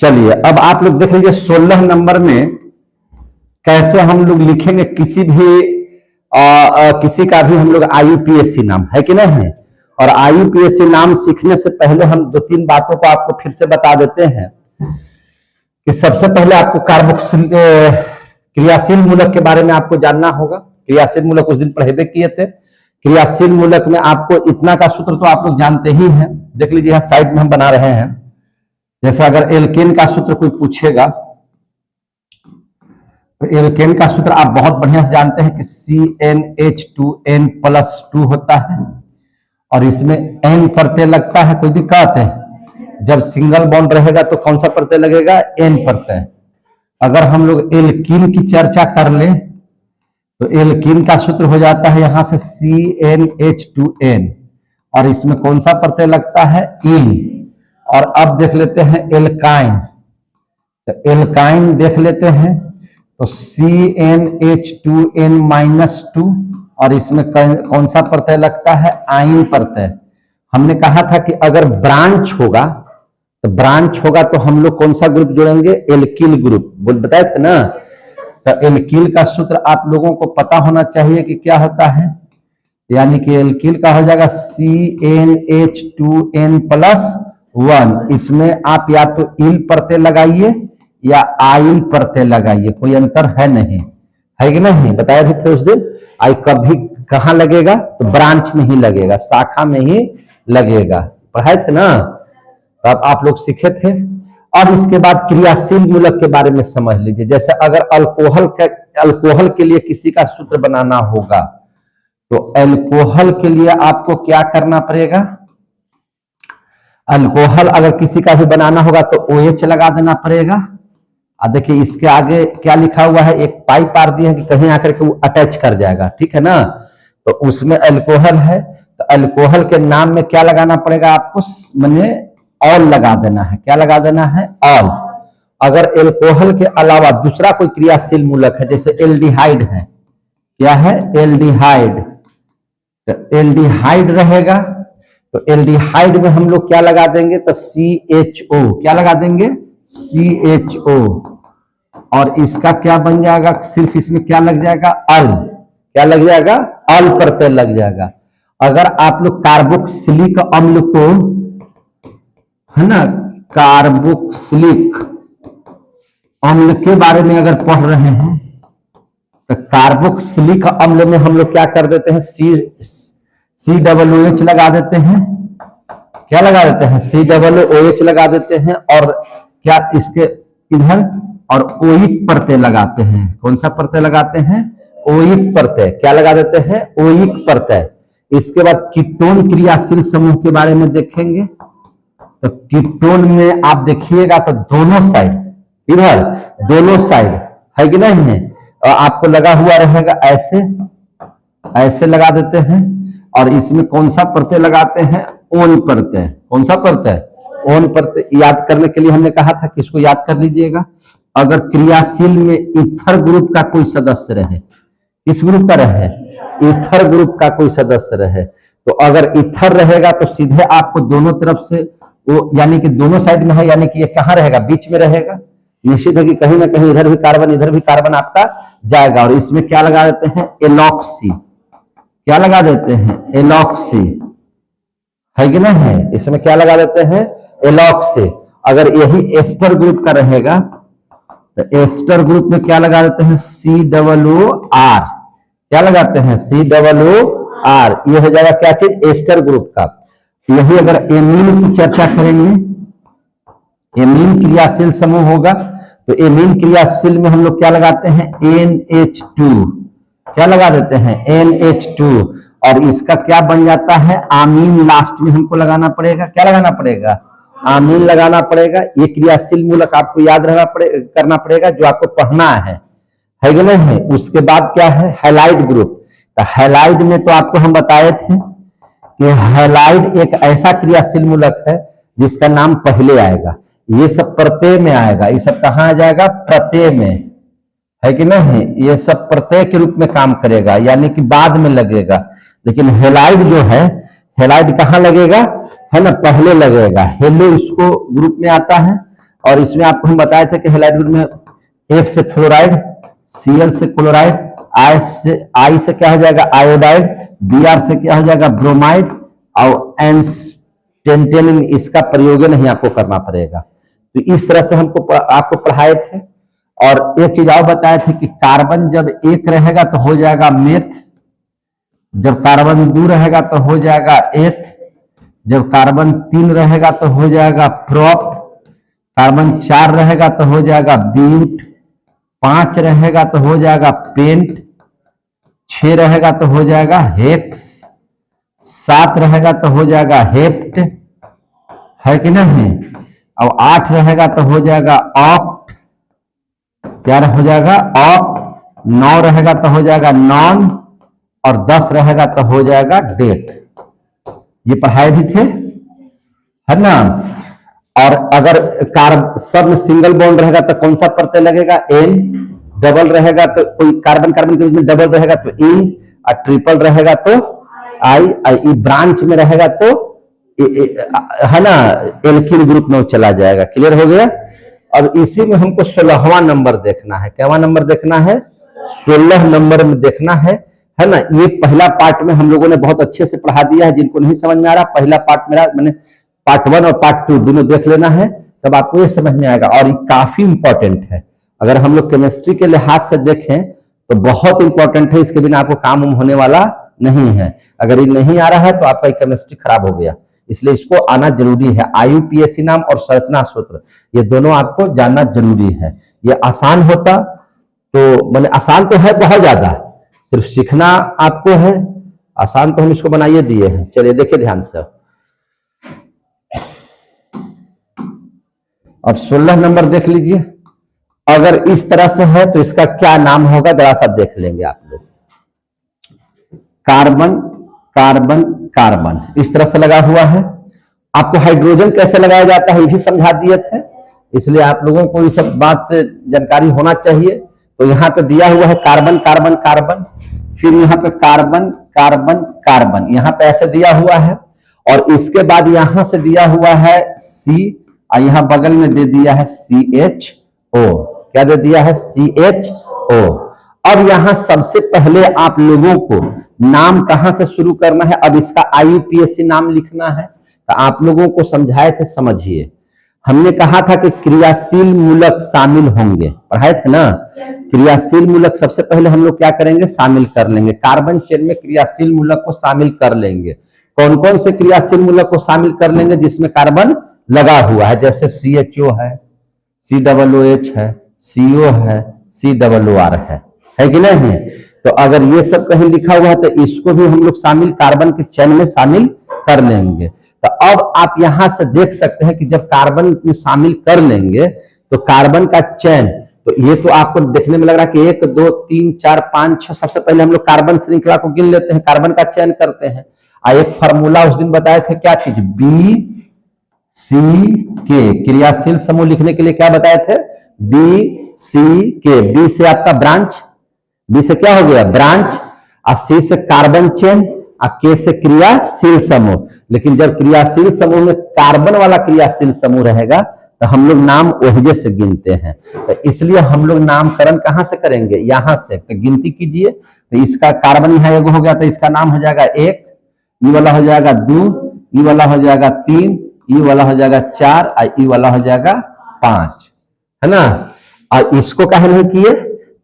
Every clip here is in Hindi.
चलिए अब आप लोग देख लीजिए 16 नंबर में कैसे हम लोग लिखेंगे किसी भी किसी का भी हम लोग आईयूपीएससी नाम है कि नहीं है। और आईयूपीएससी नाम सीखने से पहले हम दो तीन बातों को आपको फिर से बता देते हैं कि सबसे पहले आपको कार्बोक्सिल क्रियाशील मूलक के बारे में आपको जानना होगा। क्रियाशील मूलक उस दिन पढ़े किए थे। क्रियाशील मूलक में आपको इतना का सूत्र तो आप लोग जानते ही हैं। देख लीजिए यहाँ साइड में हम बना रहे हैं। जैसे अगर एल्केन का सूत्र कोई पूछेगा तो एल्केन का सूत्र आप बहुत बढ़िया से जानते हैं कि CnH2n+2 होता है और इसमें n प्रत्यय लगता है। कोई दिक्कत है? जब सिंगल बॉन्ड रहेगा तो कौन सा प्रत्यय लगेगा? n प्रत्यय। अगर हम लोग एल्कीन की चर्चा कर ले तो एल्कीन का सूत्र हो जाता है यहां से CnH2n और इसमें कौन सा प्रत्यय लगता है? इन। और अब देख लेते हैं एल्काइन। तो एल्काइन देख लेते हैं तो CnH2n-2 और इसमें कौन सा प्रत्यय लगता है? आइन प्रत्यय। हमने कहा था कि अगर ब्रांच होगा तो हम लोग कौन सा ग्रुप जोड़ेंगे? Alkyl group. बताए थे ना। तो एल्किल का सूत्र आप लोगों को पता होना चाहिए कि क्या होता है। यानी कि एल्किल का हो जाएगा CnH2n+1। इसमें आप या तो इल प्रत्यय लगाइए या आइल प्रत्यय लगाइए, कोई अंतर है नहीं, है कि नहीं? बताया भी थे उस दिन। आई कभी कहां लगेगा? तो ब्रांच में ही लगेगा, शाखा में ही लगेगा। पढ़ाए थे ना। तो अब आप लोग सीखे थे। और इसके बाद क्रियाशील मूलक के बारे में समझ लीजिए। जैसे अगर अल्कोहल के लिए किसी का सूत्र बनाना होगा तो अल्कोहल के लिए आपको क्या करना पड़ेगा? अल्कोहल अगर किसी का भी बनाना होगा तो OH लगा देना पड़ेगा। अब देखिए इसके आगे क्या लिखा हुआ है, एक पाइप आर दिए है कि कहीं आकर के वो अटैच कर जाएगा, ठीक है ना। तो उसमें अल्कोहल है तो अल्कोहल के नाम में क्या लगाना पड़ेगा आपको? माने ऑल लगा देना है। क्या लगा देना है? ऑल। अगर अल्कोहल के अलावा दूसरा कोई क्रियाशील मूलक है, जैसे एल्डिहाइड है, क्या है? एल्डिहाइड। तो एल्डिहाइड रहेगा तो एल्डिहाइड में हम लोग क्या लगा देंगे? तो CHO। क्या लगा देंगे? CHO। और इसका क्या बन जाएगा? सिर्फ इसमें क्या लग जाएगा? अल। क्या लग जाएगा? अल प्रत्यय लग जाएगा। अगर आप लोग कार्बोक्सिलिक अम्ल को, है ना, कार्बोक्सिलिक अम्ल के बारे में अगर पढ़ रहे हैं तो कार्बोक्सिलिक अम्ल में हम लोग क्या कर देते हैं? COOH लगा देते हैं। क्या लगा देते हैं? COOH लगा देते हैं। और क्या इसके इधर और ओइक प्रत्यय लगाते हैं। कौन सा प्रत्यय लगाते हैं? ओइक प्रत्यय। क्या लगा देते हैं? ओइक प्रत्यय। इसके बाद कीटोन क्रियाशील समूह के बारे में देखेंगे तो कीटोन में आप देखिएगा तो दोनों साइड, इधर दोनों साइड है कि नहीं है, और आपको लगा हुआ रहेगा ऐसे, ऐसे लगा देते हैं। और इसमें कौन सा प्रत्यय लगाते हैं? ओन प्रत्यय। कौन सा प्रत्यय? ओन प्रत्यय। याद करने के लिए हमने कहा था कि इसको याद कर लीजिएगा। अगर क्रियाशील में ईथर ग्रुप का कोई सदस्य रहे, किस ग्रुप का रहे? ईथर ग्रुप का कोई सदस्य रहे, तो अगर ईथर रहेगा तो सीधे आपको दोनों तरफ से वो, यानी कि दोनों साइड में है, यानी कि ये कहां रहेगा? बीच में रहेगा। निश्चित है कि कहीं ना कहीं इधर भी कार्बन इधर भी कार्बन आपका जाएगा। और इसमें क्या लगा देते हैं? एलॉक्सी। क्या लगा देते हैं? एलॉक्सी, है कि नहीं है? इसमें क्या लगा देते हैं? एलॉक्सी। अगर यही एस्टर ग्रुप का रहेगा तो एस्टर ग्रुप में क्या लगा देते हैं? COOR। क्या लगाते हैं? COOR। ये हो जाएगा क्या चीज? एस्टर ग्रुप का। यही अगर एमीन की चर्चा करेंगे, एमीन क्रियाशील समूह होगा तो एमीन क्रियाशील में हम लोग क्या लगाते हैं? NH2। क्या लगा देते हैं? NH2। और इसका क्या बन जाता है? आमीन। लास्ट में हमको लगाना पड़ेगा। क्या लगाना पड़ेगा? आमीन लगाना पड़ेगा। ये क्रियाशील मूलक आपको याद करना पड़ेगा जो आपको पढ़ना है कि नहीं है। उसके बाद क्या है? Halide group. तो हैलाइड में तो आपको हम बताए थे कि हैलाइड एक ऐसा क्रियाशील मूलक है जिसका नाम पहले आएगा। ये सब प्रत्यय में आएगा। ये सब कहां आ जाएगा? प्रत्यय में, है कि नहीं? ये सब प्रत्यय के रूप में काम करेगा, यानी कि बाद में लगेगा। लेकिन हेलाइड जो है, हेलाइड कहां लगेगा? है ना, पहले लगेगा। हेलो इसको ग्रुप में आता है और इसमें आपको हम बताए थे कि हैलाइड ग्रुप में F से फ्लोराइड, Cl से क्लोराइड, I से क्या हो जाएगा आयोडाइड, Br से क्या हो जाएगा ब्रोमाइड और एन-टेंटेनिन, इसका प्रयोग नहीं आपको करना पड़ेगा। तो इस तरह से हमको आपको पढ़ाए थे। और एक चीज और बताए थे कि कार्बन जब एक रहेगा तो हो जाएगा मेथ, जब कार्बन 2 रहेगा तो हो जाएगा एथ, जब कार्बन 3 रहेगा तो हो जाएगा प्रोप, कार्बन 4 रहेगा तो हो जाएगा ब्यूट, 5 रहेगा तो हो जाएगा पेंट, 6 रहेगा तो हो जाएगा हेक्स, 7 रहेगा तो हो जाएगा हेप्ट, है कि नहीं, और 8 रहेगा तो हो जाएगा ऑक्ट, क्या हो जाएगा ऑक्ट, 9 रहेगा तो हो जाएगा नॉन, और 10 रहेगा तो हो जाएगा डेट। ये पढ़ाए भी थे, है ना। और अगर सब में सिंगल बॉन्ड रहेगा तो कौन सा प्रत्यय लगेगा एन, डबल रहेगा तो कोई कार्बन कार्बन के बीच में डबल रहेगा तो इन, और ट्रिपल रहेगा तो आई, ब्रांच में रहेगा तो है ना एल्किल ग्रुप में चला जाएगा। क्लियर हो गया। अब इसी में हमको 16वां नंबर देखना है। क्या नंबर देखना है? 16 नंबर में देखना है ना। ये पहला पार्ट में हम लोगों ने बहुत अच्छे से पढ़ा दिया है। जिनको नहीं समझ में आ रहा, पहला पार्ट मेरा मैंने पार्ट 1 और पार्ट 2 दोनों देख लेना है, तब आपको ये समझ में आएगा। और ये काफी इंपॉर्टेंट है। अगर हम लोग केमिस्ट्री के लिहाज से देखें तो बहुत इंपॉर्टेंट है। इसके बिना आपको काम होने वाला नहीं है। अगर ये नहीं आ रहा है तो आपका केमिस्ट्री खराब हो गया। इसलिए इसको आना जरूरी है। IUPAC नाम और संरचना सूत्र, ये दोनों आपको जानना जरूरी है। ये आसान होता तो मैंने आसान तो है बहुत ज्यादा, सिर्फ सीखना आपको है। आसान तो हम इसको बनाइए दिए हैं। चलिए देखिए ध्यान से। अब 16 नंबर देख लीजिए। अगर इस तरह से है तो इसका क्या नाम होगा, जरा सा देख लेंगे आप लोग। कार्बन कार्बन कार्बन इस तरह से लगा हुआ है। आपको हाइड्रोजन कैसे लगाया जाता है ये भी समझा दिए थे, इसलिए आप लोगों को इस सब बात से जानकारी होना चाहिए। तो यहाँ पे दिया हुआ है कार्बन कार्बन कार्बन, फिर यहाँ पे कार्बन कार्बन कार्बन, यहाँ पे ऐसे दिया हुआ है। और इसके बाद यहां से दिया हुआ है C, और यहाँ बगल में दे दिया है CHO। क्या दे दिया है? CHO। अब यहां सबसे पहले आप लोगों को नाम कहां से शुरू करना है? अब इसका IUPAC नाम लिखना है। तो आप लोगों को समझाए थे, समझिए। हमने कहा था कि क्रियाशील मूलक शामिल होंगे, पढ़ाए थे ना। क्रियाशील मूलक सबसे पहले हम लोग क्या करेंगे? शामिल कर लेंगे। कार्बन चेन में क्रियाशील मूलक को शामिल कर लेंगे। कौन कौन से क्रियाशील मूलक को शामिल कर लेंगे? जिसमें कार्बन लगा हुआ है, जैसे CHO है, COOH है, CO है, COOR है कि नहीं? तो अगर ये सब कहीं लिखा हुआ है तो इसको भी हम लोग शामिल कार्बन के चेन में शामिल कर लेंगे। तो अब आप यहां से देख सकते हैं कि जब कार्बन में शामिल कर लेंगे तो कार्बन का चेन, तो ये तो आपको देखने में लग रहा है कि 1 2 3 4 5 6, सबसे पहले हम लोग कार्बन श्रृंखला को गिन लेते हैं, कार्बन का चयन करते हैं। एक फार्मूला उस दिन बताए थे, क्या चीज? BCK, क्रियाशील समूह लिखने के लिए क्या बताए थे? BCK। B से आपका ब्रांच, B से क्या हो गया? ब्रांच, और C से कार्बन चेन, और K से क्रियाशील समूह। लेकिन जब क्रियाशील समूह में कार्बन वाला क्रियाशील समूह रहेगा तो हम लोग नाम ओहिजे से गिनते हैं। तो इसलिए हम लोग नामकरण कहां से करेंगे? यहां से। तो गिनती कीजिए। तो इसका कार्बन यहाँ एगो हो गया तो इसका नाम हो जाएगा 1, ई वाला हो जाएगा 2, ई वाला हो जाएगा 3, ई वाला हो जाएगा 4, और ई वाला हो जाएगा 5, है ना। और इसको कहा नहीं किए,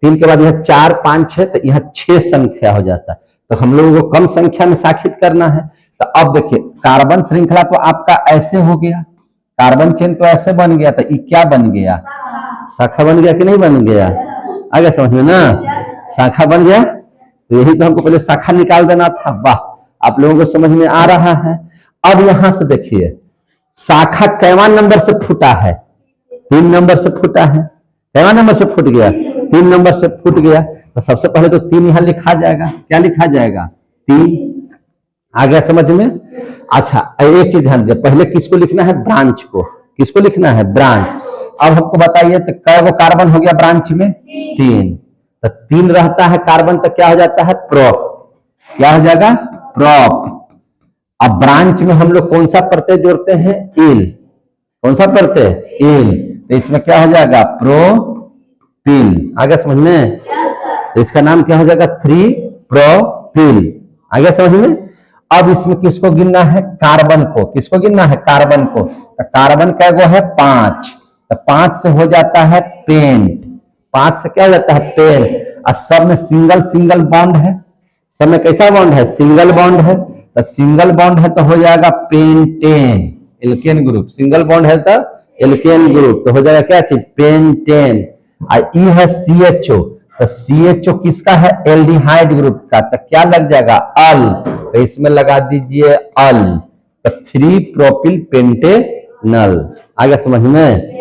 3 के बाद यह 4 5 6, तो यह 6 संख्या हो जाता है। तो हम लोगों को कम संख्या में शाखित करना है। तो अब देखिए, कार्बन श्रृंखला तो आपका ऐसे हो गया, कार्बन चेन तो ऐसे बन गया, तो ये क्या बन गया? शाखा बन गया कि नहीं बन गया? आगे समझ में ना, शाखा बन गया। तो यही तो हमको पहले शाखा निकाल देना था। वाह, आप लोगों को समझ में आ रहा है। अब यहां से देखिए, शाखा कैवा नंबर से फूटा है? 3 नंबर से फूटा है। कैवा नंबर से फूट गया? 3 नंबर से फूट गया। तो सबसे पहले तो 3 यहां लिखा जाएगा। क्या लिखा जाएगा? 3। आ गया समझ में? अच्छा, एक चीज ध्यान दीजिए, पहले किसको लिखना है? ब्रांच को। किसको लिखना है? ब्रांच। अब हमको बताइए तो कै वो कार्बन हो गया ब्रांच में? 3। तो 3 रहता है कार्बन, तो क्या हो जाता है? प्रोप। क्या हो जाएगा? प्रोप। अब ब्रांच में हम लोग कौन सा प्रत्यय जोड़ते हैं? एल। कौन सा प्रत्यय? एल। तो इसमें क्या हो जाएगा, प्रोपिल। आगे समझ में? तो इसका नाम क्या हो जाएगा, 3 प्रोपिल। आगे समझ में? अब इसमें किसको गिनना है, कार्बन को। किसको गिनना है, कार्बन को। तो कार्बन का वो है 5, तो 5 से हो जाता है पेंट। 5 से क्या हो जाता है, पेंट। और सब में सिंगल सिंगल बॉन्ड है, सब में कैसा बॉन्ड है, सिंगल बॉन्ड है। तो सिंगल बॉन्ड है तो हो जाएगा pentene, alkene group. Single bond है तो एल्केन ग्रुप, तो हो जाएगा क्या चीज, पेंटेन। और ई है CHO, तो CHO किसका है, एल्डिहाइड ग्रुप का। तो क्या लग जाएगा, अल। तो इसमें लगा दीजिए अल, तो 3 प्रोपिल पेंटेनल। आगे समझ में?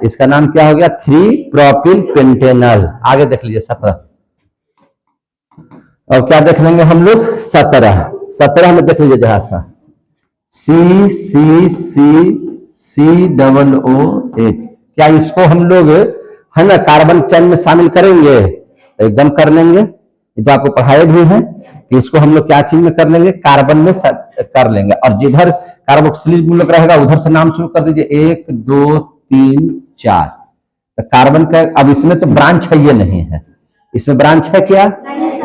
इसका नाम क्या हो गया, 3 प्रोपिल पेंटेनल। आगे देख लीजिए 17। और क्या देख लेंगे हम लोग, 17 में देख लीजिए जहां सा COOH। क्या इसको हम लोग है ना कार्बन चेन में शामिल करेंगे, एकदम कर लेंगे। ये तो आपको पढ़ाए भी है कि इसको हम लोग क्या चीज में कर लेंगे, कार्बन में कर लेंगे। और जिधर कार्बोक्सिलिक मूलक रहेगा उधर से नाम शुरू कर दीजिए, 1 2 3 4। तो कार्बन का अब इसमें तो ब्रांच है, ये नहीं है, इसमें ब्रांच है क्या,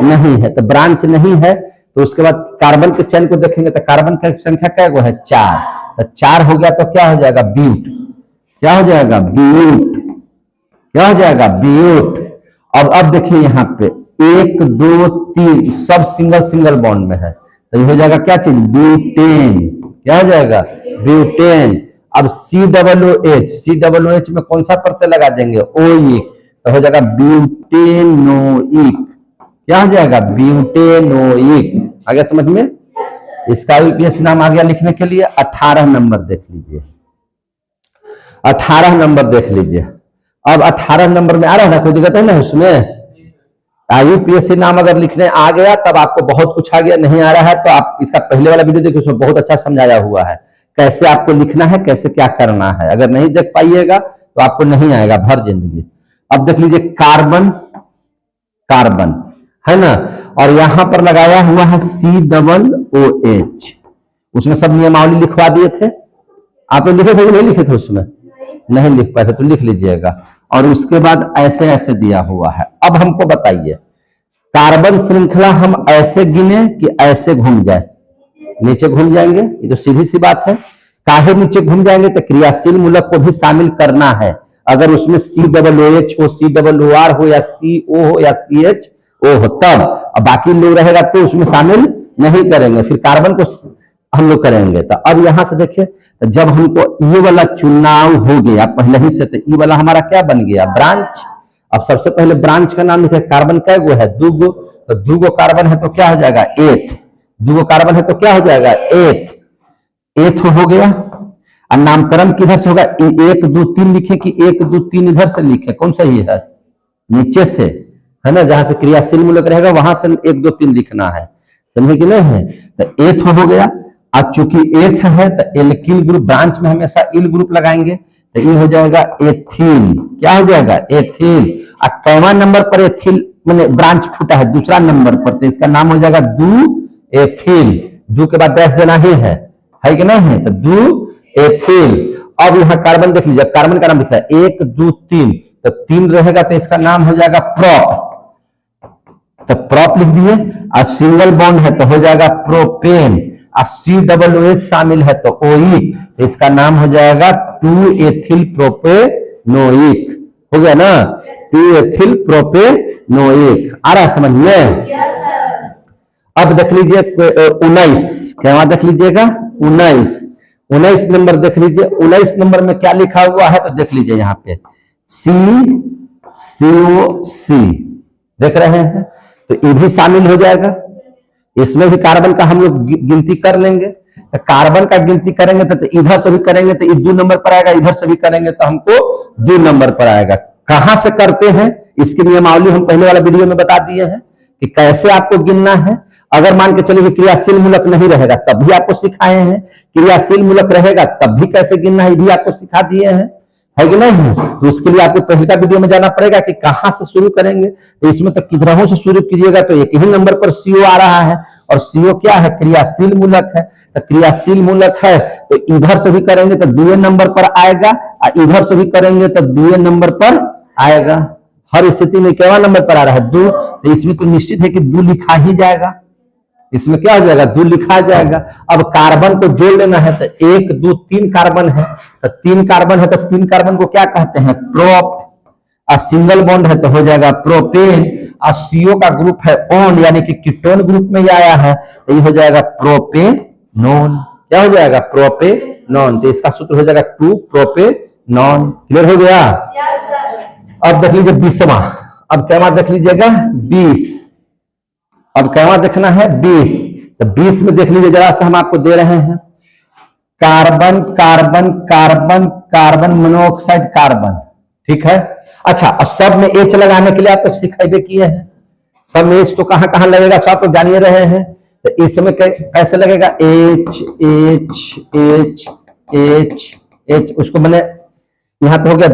नहीं है। तो ब्रांच नहीं है तो उसके बाद कार्बन के चेन को देखेंगे तो कार्बन की संख्या क्या है, 4। तो 4 हो गया तो क्या हो जाएगा, ब्यूट। क्या हो जाएगा, ब्यूट। क्या हो जाएगा, ब्यूट। अब देखिए यहाँ पे 1 2 3 सब सिंगल सिंगल बॉन्ड में है, तो ये हो जाएगा क्या चीज, ब्यूटेन। क्या हो जाएगा, ब्यूटेन। अब COOH में कौन सा प्रत्यय लगा देंगे, ओइक, तो हो जाएगा ब्यूटेनोइक। क्या हो जाएगा, ब्यूटेनोइक। आगे समझ में? इसका यूपीएससी नाम आ गया लिखने के लिए। 18 नंबर देख लीजिए, 18 नंबर देख लीजिए। अब 18 नंबर में आ रहा है ना, कोई दिक्कत है ना उसमें। यूपीएससी नाम अगर लिखने आ गया तब आपको बहुत कुछ आ गया, नहीं आ रहा है तो आप इसका पहले वाला वीडियो देखिए, उसमें बहुत अच्छा समझाया हुआ है कैसे आपको लिखना है, कैसे क्या करना है। अगर नहीं देख पाइएगा तो आपको नहीं आएगा भर जिंदगी। अब देख लीजिए कार्बन, कार्बन है ना, और यहां पर लगाया हुआ है COOH। उसमें सब नियमावली लिखवा दिए थे, आप लोग लिखे थे कि नहीं लिखे थे, उसमें नहीं लिख पाए थे तो लिख लीजिएगा। और उसके बाद ऐसे ऐसे दिया हुआ है। अब हमको बताइए कार्बन श्रृंखला हम ऐसे गिने कि ऐसे घूम जाए, नीचे घूम जाएंगे, ये तो सीधी सी बात है। काहे नीचे घूम जाएंगे, तो क्रियाशील मूलक को भी शामिल करना है। अगर उसमें COOH हो, COOR हो, या CO हो, या CHO हो तब, और बाकी लोग रहेगा तो उसमें शामिल नहीं करेंगे, फिर कार्बन को हम लोग करेंगे। तो अब यहां से देखिए, तो जब हमको ये वाला चुनाव हो गया पहले ही से, तो ये वाला हमारा क्या बन गया, ब्रांच। अब सबसे पहले ब्रांच का नाम लिखे, कार्बन कै गो है, 2 गो, तो 2 गो कार्बन है तो क्या हो जाएगा, 8। 2 गो कार्बन है तो क्या हो जाएगा, 8 हो गया। और नामकरण किधर से होगा, 1 2 3 लिखे कि 1 2 3 इधर से लिखे, कौन सही है, नीचे से है ना, जहां से क्रियाशील मूलक रहेगा वहां से 1 2 3 लिखना है, समझे कि नहीं है। तो 8 हो गया। अब चूंकि 8 है तो एल्किल ग्रुप, ब्रांच में हमेशा इल ग्रुप लगाएंगे, तो ये हो जाएगा एथिल। क्या हो जाएगा, एथिल। और कौवा नंबर पर एथिल मैंने ब्रांच फूटा है, दूसरा नंबर पर, तो इसका नाम हो जाएगा 2 एथिल। 2 के बाद डैश देना ही है कि नहीं है, तो 2 एथिल। अब यहाँ कार्बन देख लीजिए, कार्बन का नाम लिखा है 1 2 3, तो 3 रहेगा तो इसका नाम हो जाएगा प्रोप, तो प्रोप लिख दिए। और सिंगल बॉन्ड है तो हो जाएगा प्रोपेन, और COOH शामिल है तो ओइक, तो इसका नाम हो जाएगा 2 एथिल प्रोपेनोइक। हो गया ना, 2 एथिल प्रोपेनोइक। आ रहा समझ में? अब देख लीजिए 19, क्या देख लीजिएगा 19 नंबर देख लीजिए। 19 नंबर में क्या लिखा हुआ है, तो देख लीजिए यहाँ पे COC देख रहे हैं, तो ये भी शामिल हो जाएगा। इसमें भी कार्बन का हम लोग गिनती कर लेंगे। तो कार्बन का गिनती करेंगे तो इधर से भी करेंगे तो 2 नंबर पर आएगा, इधर से भी करेंगे तो हमको 2 नंबर पर आएगा। कहां से करते हैं इसकी नियमावली हम पहले वाला वीडियो में बता दिए हैं कि कैसे आपको गिनना है। अगर मान के चलिए क्रियाशील मूलक नहीं रहेगा तब भी आपको सिखाए हैं, क्रियाशील मूलक रहेगा तब भी कैसे गिनना है ये भी आपको सिखा दिए हैं। है कि नहीं? तो उसके लिए आपको पहले का वीडियो में जाना पड़ेगा कि कहां से शुरू करेंगे। तो इसमें तो किधरों से शुरू कीजिएगा तो एक ही नंबर पर सीओ आ रहा है, और सीओ क्या है? क्रियाशील मूलक है। तो क्रियाशील मूलक है तो इधर से भी करेंगे तो दूसरे नंबर पर आएगा, और इधर से भी करेंगे तो दूसरे नंबर पर आएगा। हर स्थिति में क्या नंबर पर आ रहा है? 2। तो इसमें तो निश्चित है कि 2 लिखा ही जाएगा। इसमें क्या हो जाएगा? 2 लिखा जाएगा। अब कार्बन को जोड़ लेना है तो 1 2 3 कार्बन है, तो 3 कार्बन है तो 3 कार्बन को क्या कहते हैं? प्रोप। और सिंगल बॉन्ड है तो हो जाएगा प्रोपेन। और सीओ का ग्रुप है ओन, यानी कि कीटोन ग्रुप में आया है तो ये हो जाएगा प्रोपेनोन। क्या हो जाएगा? प्रोपेनोन। तो इसका सूत्र हो जाएगा 2 प्रोपेनोन। क्लियर हो गया? अब देख लीजिए 20वां। अब क्या देख लीजिएगा? 20। अब क्या देखना है? 20। तो 20 में देख लीजिए जरा सा, हम आपको दे रहे हैं carbon carbon carbon carbon monoxide carbon. ठीक है। अच्छा, अब सब में एच लगाने के लिए आप लोग सिखाइबे किए हैं। सब में एच तो कहां कहां लगेगा सब आप लोग जानिए रहे हैं। तो इसमें कैसे लगेगा? H H H H H. उसको मैंने यहां पे हो गया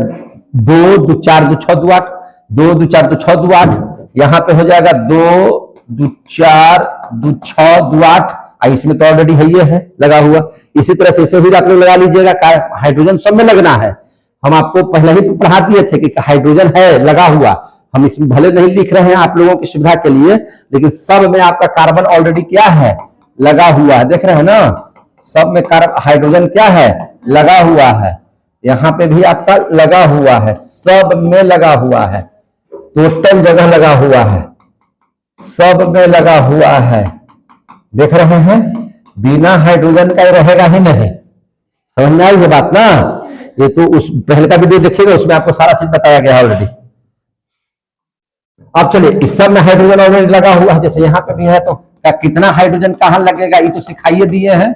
2 2 4 2 6 2 8, 2 2 4 2 6 2 8। यहां पे हो जाएगा 2 2 4 2 6 2 8। इसमें तो ऑलरेडी है, ये है लगा हुआ। इसी तरह से इसमें भी आप लोग लगा लीजिएगा। हाइड्रोजन सब में लगना है। हम आपको पहले ही पढ़ा दिए थे कि हाइड्रोजन है लगा हुआ। हम इसमें भले नहीं लिख रहे हैं आप लोगों की सुविधा के लिए, लेकिन सब में आपका कार्बन ऑलरेडी क्या है? लगा हुआ है। देख रहे हैं ना? सब में हाइड्रोजन क्या है? लगा हुआ है। यहां पे भी आपका लगा हुआ है, सब में लगा हुआ है, टोटल जगह लगा हुआ है, सब में लगा हुआ है। देख रहे हैं? बिना हाइड्रोजन का रहेगा ही नहीं। समझ में आई ये बात ना? ये तो उस पहले का वीडियो देखिएगा, उसमें आपको सारा चीज बताया गया ऑलरेडी। अब चलिए, इस सब में हाइड्रोजन ऑलरेडी लगा हुआ है, जैसे यहां पे भी है। तो क्या कितना हाइड्रोजन कहां लगेगा ये तो सिखाइए दिए हैं।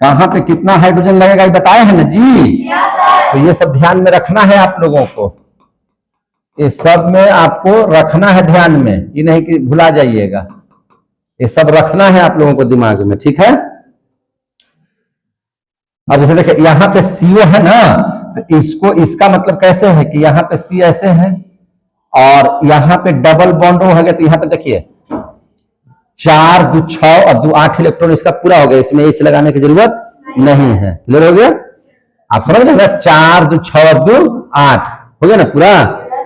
कहां पे कितना हाइड्रोजन लगेगा ये बताए हैं ना जी। तो ये सब ध्यान में रखना है आप लोगों को। ये सब में आपको रखना है ध्यान में, ये नहीं कि भुला जाइएगा। ये सब रखना है आप लोगों को दिमाग में। ठीक है। अब जैसे देखिए यहां पे सीओ है ना, तो इसको इसका मतलब कैसे है कि यहां पे सी ऐसे है और यहां पे डबल बॉन्ड हो गया। तो यहां पे देखिए 4 2 6 और 2 8 इलेक्ट्रॉन इसका पूरा हो गया। इसमें एच लगाने की जरूरत नहीं है। क्लियर हो गया? आप समझ गए ना? 4 2 6 और 2 8 हो गया ना पूरा।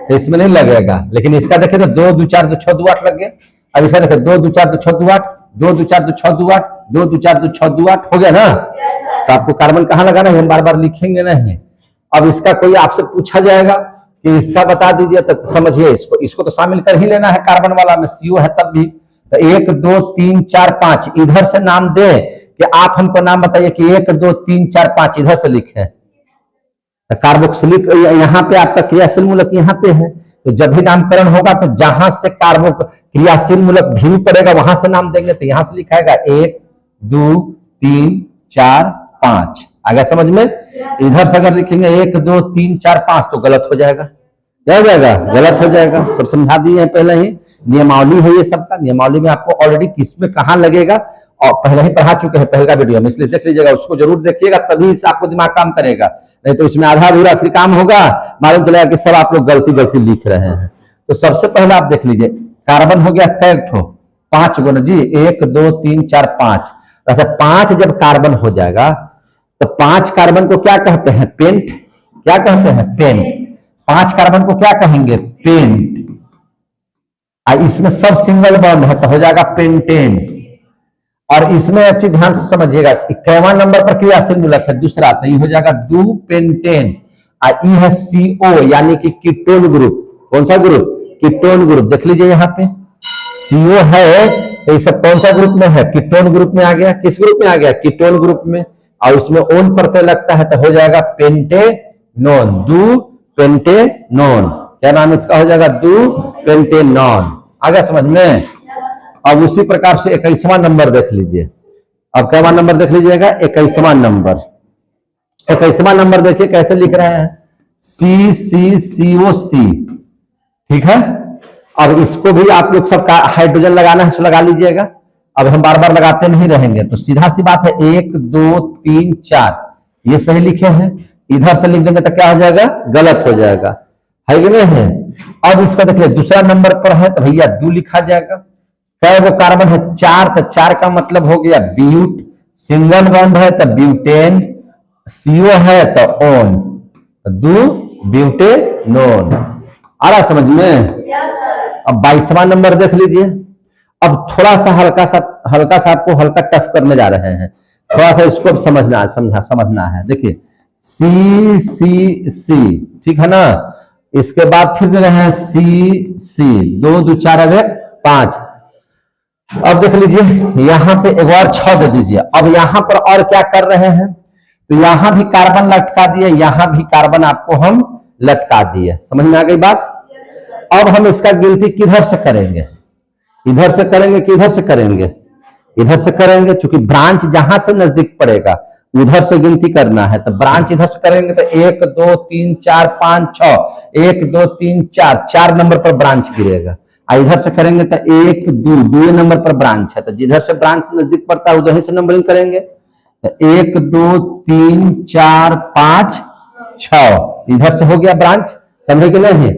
तो इसमें नहीं लगेगा। लेकिन इसका देखें तो 2 2 4 2 6 2 8 लग गया। अब इसका देखें 2 2 4 2 6 2 8, 2 2 4 2 6 2 8, 2 2 4 2 6 2 8 हो गया ना। तो आपको कार्बन कहां लगाना है? हम बार बार लिखेंगे नहीं। अब इसका कोई आपसे पूछा जाएगा कि इसका बता दीजिए, तो समझिए इसको। इसको तो शामिल कर ही लेना है कार्बन वाला में, सीओ है तब भी। तो 1 2 3 4 5 इधर से नाम दे कि आप हमको नाम बताइए कि 1 2 3 4 5 इधर से लिखे। तो कार्बोक्सिलिक यहाँ पे आपका क्रियाशील मूलक यहाँ पे है। तो जब भी नामकरण होगा तो जहां से कार्बो क्रियाशील मूलक भी पड़ेगा वहां से नाम देंगे। तो यहां से लिखाएगा 1 2 3 4 5। आगे समझ में? इधर से अगर लिखेंगे 1 2 3 4 5 तो गलत हो जाएगा। क्या हो जाएगा? गलत हो जाएगा। सब समझा दिए हैं पहले ही। नियमावली है ये सबका। नियमावली में आपको ऑलरेडी किसमें कहां लगेगा और पहले ही पढ़ा चुके हैं पहले का वीडियो में, इसलिए देख लीजिएगा, उसको जरूर देखिएगा, तभी इससे आपको दिमाग काम करेगा। नहीं तो इसमें आधा अधूरा फिर काम होगा, मालूम चलेगा कि सब आप लोग गलती गलती लिख रहे हैं। तो सबसे पहले आप देख लीजिए कार्बन हो गया कै ठो? 5 गो ना जी। 1 2 3 4 5। अच्छा, 5 जब कार्बन हो जाएगा तो 5 कार्बन को क्या कहते हैं? पेंट। क्या कहते हैं? पेंट। 5 कार्बन को क्या कहेंगे? पेंट। इसमें सब सिंगल बॉन्ड है तो हो जाएगा पेंटेन। और इसमें अच्छी ध्यान से समझिएगा, 51 नंबर पर क्रियाशील मूलक है दूसरा, तो ये हो जाएगा 2 पेंटेन। और ये है CO यानी कि कीटोन ग्रुप। कौन सा ग्रुप? Ketone group. देख लीजिए यहाँ पे CO है तो ये सब कौन सा ग्रुप में है? कीटोन ग्रुप में आ गया। किस ग्रुप में आ गया? कीटोन ग्रुप में। और उसमें ओन प्रत्यय लगता है तो हो जाएगा पेंटेनोन। 2 पेंटेनोन। क्या नाम इसका हो जाएगा? 2 पेंटेनोन। आ गया समझ में? अब उसी प्रकार से 21वां नंबर देख लीजिए। अब क्या नंबर देख लीजिएगा? 21वां नंबर। 21वां नंबर देखिए कैसे लिख रहे हैं? CCCOC। ठीक है। अब इसको भी आप लोग सबका हाइड्रोजन लगाना है तो लगा लीजिएगा। अब हम बार बार लगाते नहीं रहेंगे, तो सीधा सी बात है 1 2 3 4 ये सही लिखे हैं। इधर से लिख देंगे तो क्या हो जाएगा, गलत हो जाएगा, है कि नहीं है। अब इसका देखिए दूसरा नंबर पर है तो भैया 2 लिखा जाएगा। क्या वो कार्बन है 4, तो 4 का मतलब हो गया ब्यूट, सिंगल बॉन्ड है तो ब्यूटेन, CO है तो ओन, दो ब्यूटेनोन। आ रहा समझ में। अब 22वां नंबर देख लीजिए। अब थोड़ा सा हल्का सा आपको हल्का टफ करने जा रहे हैं, थोड़ा सा इसको अब समझना है। देखिए C, ठीक है ना। इसके बाद फिर दे रहे हैं C, 2 2 4 5। अब देख लीजिए यहाँ पे एक और 6 दे दीजिए। अब यहाँ पर और क्या कर रहे हैं, तो यहां भी कार्बन लटका दिए, यहां भी कार्बन आपको हम लटका दिए। समझ में आ गई बात। अब हम इसका गिनती किधर से करेंगे, इधर से करेंगे कि इधर से करेंगे, इधर से करेंगे, क्योंकि ब्रांच जहां से नजदीक पड़ेगा उधर से गिनती करना है। तो ब्रांच इधर से करेंगे तो 1 2 3 4 5 6, 1 2 3 4 नंबर पर ब्रांच गिरेगा। इधर से करेंगे तो 1 2 नंबर पर ब्रांच है, तो जिधर से ब्रांच नजदीक पड़ता है उधर से नंबरिंग करेंगे। 1 2 3 4 5 6 इधर से हो गया ब्रांच, समझे कि नहीं।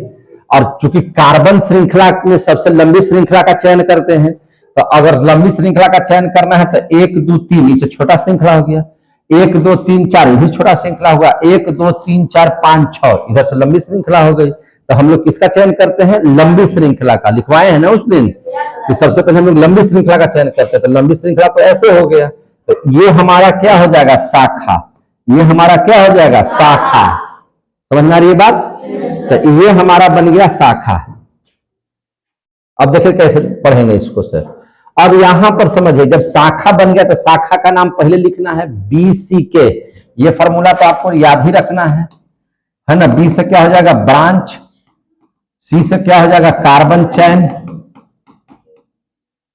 और चूंकि कार्बन श्रृंखला में सबसे लंबी श्रृंखला का चयन करते हैं, तो अगर लंबी श्रृंखला का चयन करना है तो 1 2 3 ये छोटा श्रृंखला हो गया, 1 2 3 4 इधर छोटा श्रृंखला होगा, 1 2 3 4 5 6 इधर से लंबी श्रृंखला हो गई। तो हम लोग किसका चयन करते हैं, लंबी श्रृंखला का। लिखवाए हैं ना उस दिन कि सबसे पहले हम लोग लंबी श्रृंखला का चयन करते हैं। तो लंबी श्रृंखला तो ऐसे हो गया, तो ये हमारा क्या हो जाएगा, शाखा। ये हमारा क्या हो जाएगा, शाखा। समझ में आ रही है बात। तो ये हमारा बन गया शाखा। अब देखिए कैसे पढ़ेंगे इसको सर। अब यहां पर समझिए, जब शाखा बन गया तो शाखा का नाम पहले लिखना है BCK। ये फॉर्मूला तो आपको याद ही रखना है ना। B से क्या हो जाएगा, ब्रांच। C से क्या हो जाएगा, कार्बन चैन।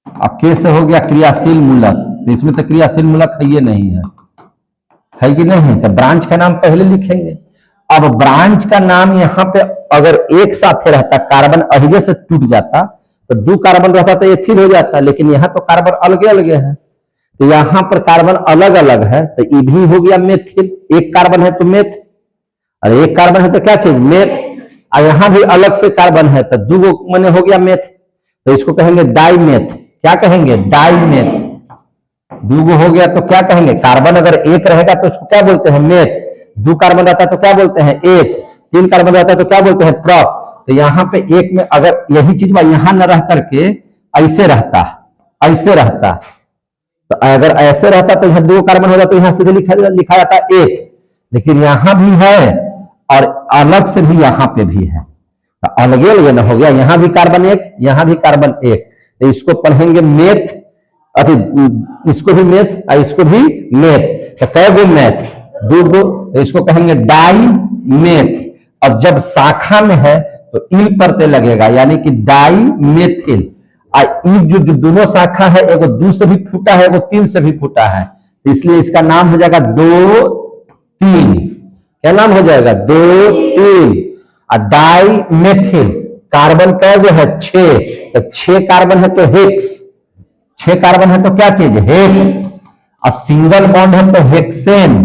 अब K से हो गया क्रियाशील मूलक। इसमें तो क्रियाशील मूलक है ये नहीं है कि नहीं। तो ब्रांच का नाम पहले लिखेंगे। अब ब्रांच का नाम यहां पे अगर एक साथ रहता, कार्बन अहिजे से टूट जाता तो 2 कार्बन रहता तो एथिल हो जाता, लेकिन यहां तो कार्बन अलग अलग है। तो यहां पर कार्बन अलग अलग है तो ये भी हो गया मेथिल। एक कार्बन है तो मेथ, और एक कार्बन है तो क्या चीज, मेथ। और यहां भी अलग से कार्बन है तो 2 मने हो गया मेथ, तो इसको कहेंगे डाईमेथ। क्या कहेंगे, डाईमेथ। 2 हो गया तो क्या कहेंगे, कार्बन अगर एक रहेगा तो उसको क्या बोलते हैं, मेथ। 2 कार्बन रहता है तो क्या बोलते हैं, एक। 3 कार्बन रहता है तो क्या बोलते हैं, प्रॉप। तो यहाँ पे एक में अगर यही चीज यहां न रह करके ऐसे रहता, तो अगर ऐसे रहता तो यहाँ 2 कार्बन होता तो यहाँ सीधे लिखा जाता 1। लेकिन यहां भी है और अलग से भी यहाँ पे भी है, तो अलग अलग न हो गया। यहाँ भी कार्बन 1, यहाँ भी कार्बन 1, तो इसको पढ़ेंगे मेथ। अभी इसको भी मेथ और इसको भी मेथ। तो कै गो मेथ, 2 गो, तो इसको कहेंगे डाई मेथ। और जब शाखा में है तो इल परते लगेगा, यानी कि डाई मेथिल। जो दोनों शाखा है, एगो 2 से भी फूटा है, एगो 3 से भी फूटा है, तो इसलिए इसका नाम हो जाएगा 2 3। क्या नाम हो जाएगा, 2 3। और डाई मेथिल कार्बन कै गो है, 6, तो 6 कार्बन है तो हेक्स। 6 कार्बन है तो क्या चीज, हेक्स। और सिंगल बॉन्ड है तो हेक्सेन।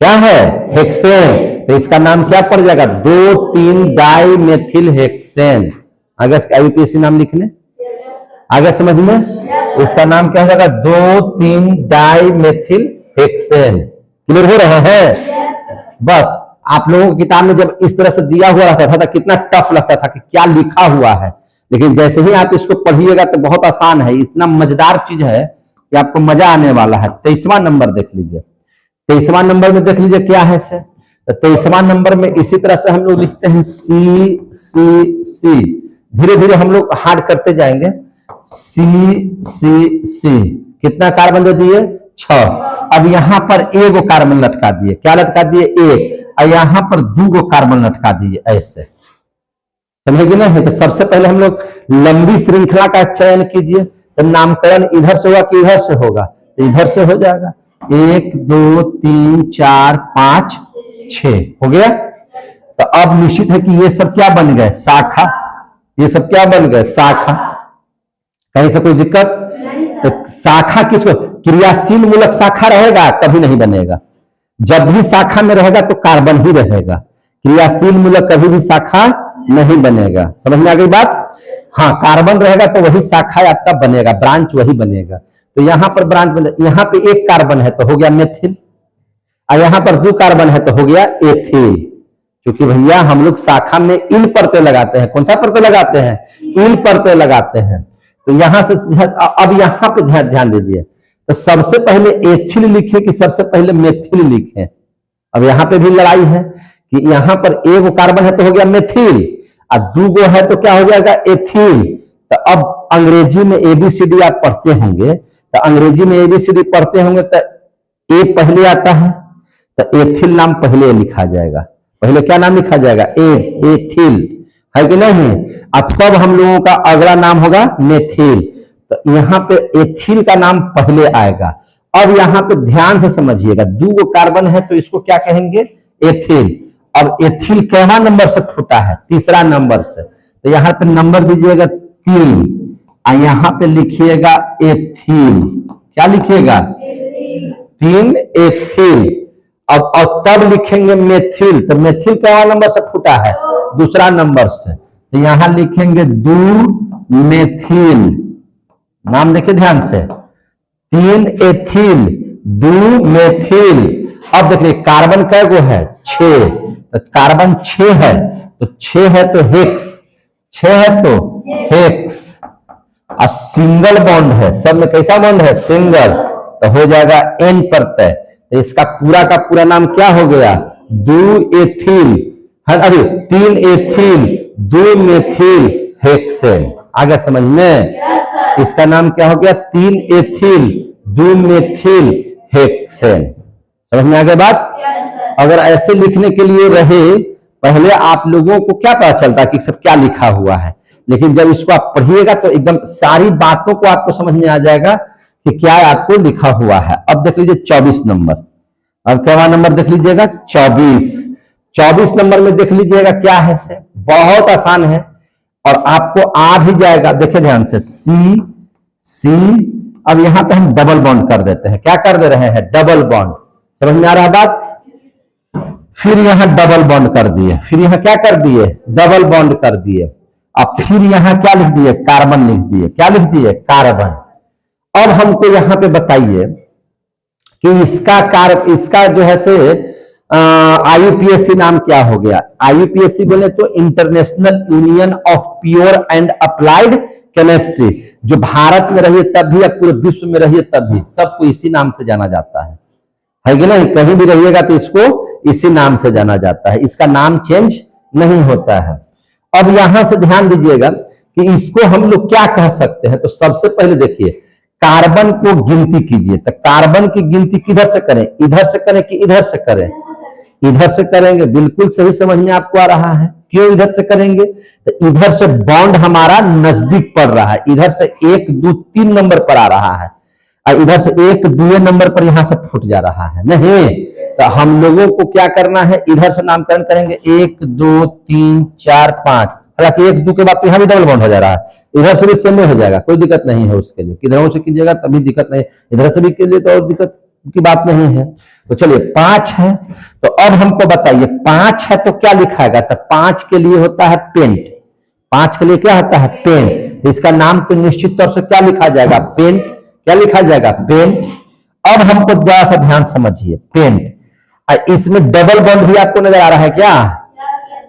क्या है, हेक्सेन। तो इसका नाम क्या पड़ जाएगा, 2 3 डाई मेथिल हेक्सेन। आगे IUPAC नाम लिखने, आगे समझ में। इसका नाम क्या हो जाएगा, 2 3 डाई मेथिल हेक्सेन। क्लियर हो रहा है। बस आप लोगों की किताब में जब इस तरह से दिया हुआ रहता था तो कितना टफ लगता था कि क्या लिखा हुआ है, लेकिन जैसे ही आप इसको पढ़िएगा तो बहुत आसान है। इतना मजेदार चीज है कि आपको मजा आने वाला है। 23वां नंबर देख लीजिए। 23वां नंबर में देख लीजिए क्या है से। तो 23वां नंबर में इसी तरह से हम लोग लिखते हैं C। धीरे धीरे हम लोग हार्ड करते जाएंगे। C। कितना कार्बन दे दिए, 6। अब यहां पर 1 कार्बन लटका दिए। क्या लटका दिए, 1। और यहां पर 2 कार्बन लटका दिए, ऐसे। समझेगी ना। तो सबसे पहले हम लोग लंबी श्रृंखला का चयन कीजिए। तो नामकरण इधर से होगा कि इधर से होगा, तो इधर से हो जाएगा। 1 2 3 4 5 6 हो गया। तो अब निश्चित है कि ये सब क्या बन गए, शाखा। ये सब क्या बन गए, शाखा। कहीं से कोई दिक्कत। तो शाखा किसको, क्रियाशील मूलक शाखा रहेगा, कभी नहीं बनेगा। जब भी शाखा में रहेगा तो कार्बन ही रहेगा, क्रियाशील मूलक कभी भी शाखा नहीं बनेगा। समझ में आ गई बात? हाँ, कार्बन रहेगा तो वही शाखा आपका बनेगा, ब्रांच वही बनेगा। तो यहां पर ब्रांच बने, यहां पे एक कार्बन है तो हो गया मेथिल, और यहां पर 2 कार्बन है तो हो गया एथिल। क्योंकि भैया हम लोग शाखा में इन परतें लगाते हैं। कौन सा परतें लगाते हैं? इन परतें लगाते हैं। तो यहां से अब यहां पे ध्यान दीजिए, तो सबसे पहले एथिल लिखे कि सबसे पहले मेथिल लिखे? अब यहां पे भी लड़ाई है कि यहां पर एक कार्बन है तो हो गया मेथिल, और 2 गो है तो क्या हो जाएगा? एथिल। तो अब अंग्रेजी में एबीसीडी आप पढ़ते होंगे, तो अंग्रेजी में एबीसीडी पढ़ते होंगे तो ए पहले आता है, तो एथिल नाम पहले लिखा जाएगा। पहले क्या नाम लिखा जाएगा? एथिल, है कि नहीं? अब तब हम लोगों का अगला नाम होगा मेथिल। तो यहां पे एथिल का नाम पहले आएगा। अब यहां पे ध्यान से समझिएगा, 2 गो कार्बन है तो इसको क्या कहेंगे? एथिल। अब एथिल केवा नंबर से फूटा है? तीसरा नंबर से। तो यहां पे नंबर दीजिएगा 3, और यहां पे लिखिएगा एथिल। क्या लिखिएगा? 3 एथिल। अब तब लिखेंगे मेथिल, तो मेथिल केवा नंबर से फूटा है? दूसरा नंबर से। तो यहां लिखेंगे 2 मेथिल। नाम देखिए ध्यान से, 3 एथिल, 2 मेथिल। अब देखिए कार्बन कै गो है? 6। तो कार्बन 6 है, तो 6 है तो हेक्स, 6 है तो हेक्स। और सिंगल बॉन्ड है, सब में कैसा बॉन्ड है? सिंगल। तो हो जाएगा एन प्रत्यय। तो इसका पूरा का पूरा नाम क्या हो गया? 2 एथिल, अरे 3 एथिल 2 मेथिल हेक्सेन। आगे समझ में? इसका नाम क्या हो गया? 3 एथिल 2 मेथिल हेक्सेन। समझ में आ गई बात? अगर ऐसे लिखने के लिए रहे, पहले आप लोगों को क्या पता चलता कि सब क्या लिखा हुआ है, लेकिन जब इसको आप पढ़िएगा तो एकदम सारी बातों को आपको समझ में आ जाएगा कि क्या आपको लिखा हुआ है। अब देख लीजिए 24 नंबर। अब क्या नंबर देख लीजिएगा? 24। 24 नंबर में देख लीजिएगा क्या है से, बहुत आसान है और आपको आ भी जाएगा। देखिए ध्यान से, सी। अब यहां पे हम डबल बॉन्ड कर देते हैं। क्या कर दे रहे हैं? Double bond. समझ में आ रहा है बात? फिर यहां डबल बॉन्ड कर दिए, फिर यहां क्या कर दिए? डबल बॉन्ड कर दिए। अब फिर यहां क्या लिख दिए? कार्बन लिख दिए। क्या लिख दिए? कार्बन। अब हमको यहां पे बताइए कि इसका जो है से आईयूपीएसी नाम क्या हो गया? आईयूपीएसी बोले तो international union of pure and applied chemistry. जो भारत में रही है तब भी या पूरे विश्व में रही है तब भी, सबको इसी नाम से जाना जाता है कि नहीं? कहीं भी रहिएगा तो इसको इसी नाम से जाना जाता है, इसका नाम चेंज नहीं होता है। अब यहां से ध्यान दीजिएगा कि इसको हम लोग क्या कह सकते हैं। तो सबसे पहले देखिए, कार्बन को गिनती कीजिए। तो कार्बन की गिनती किधर से करें? इधर से करें कि इधर से करें? इधर से करेंगे। बिल्कुल सही समझ में आपको आ रहा है। क्यों इधर से करेंगे? तो इधर से बॉन्ड हमारा नजदीक पड़ रहा है, इधर से 1 2 3 नंबर पर आ रहा है, और इधर से 1 2 नंबर पर यहां से फूट जा रहा है। नहीं, तो हम लोगों को क्या करना है? इधर से नामकरण करेंगे 1 2 3 4 5। हालांकि 1 2 के बाद तो यहां भी डबल बॉन्ड हो जा रहा है, इधर से भी सेम हो जाएगा, कोई दिक्कत नहीं है उसके लिए। किधरों से कीजिएगा तभी दिक्कत नहीं, इधर से भी कीजिए तो और दिक्कत की बात नहीं है। तो चलिए 5 है, तो अब हमको बताइए 5 है तो क्या लिखाएगा? तो 5 के लिए होता है पेंट। 5 के लिए क्या होता है? पेंट। इसका नाम तो निश्चित तौर से क्या लिखा जाएगा? पेंट। क्या लिखा जाएगा? पेंट। अब हमको जरा सा ध्यान समझिए, पेंट। इसमें डबल बॉन्ड भी आपको नजर आ रहा है क्या?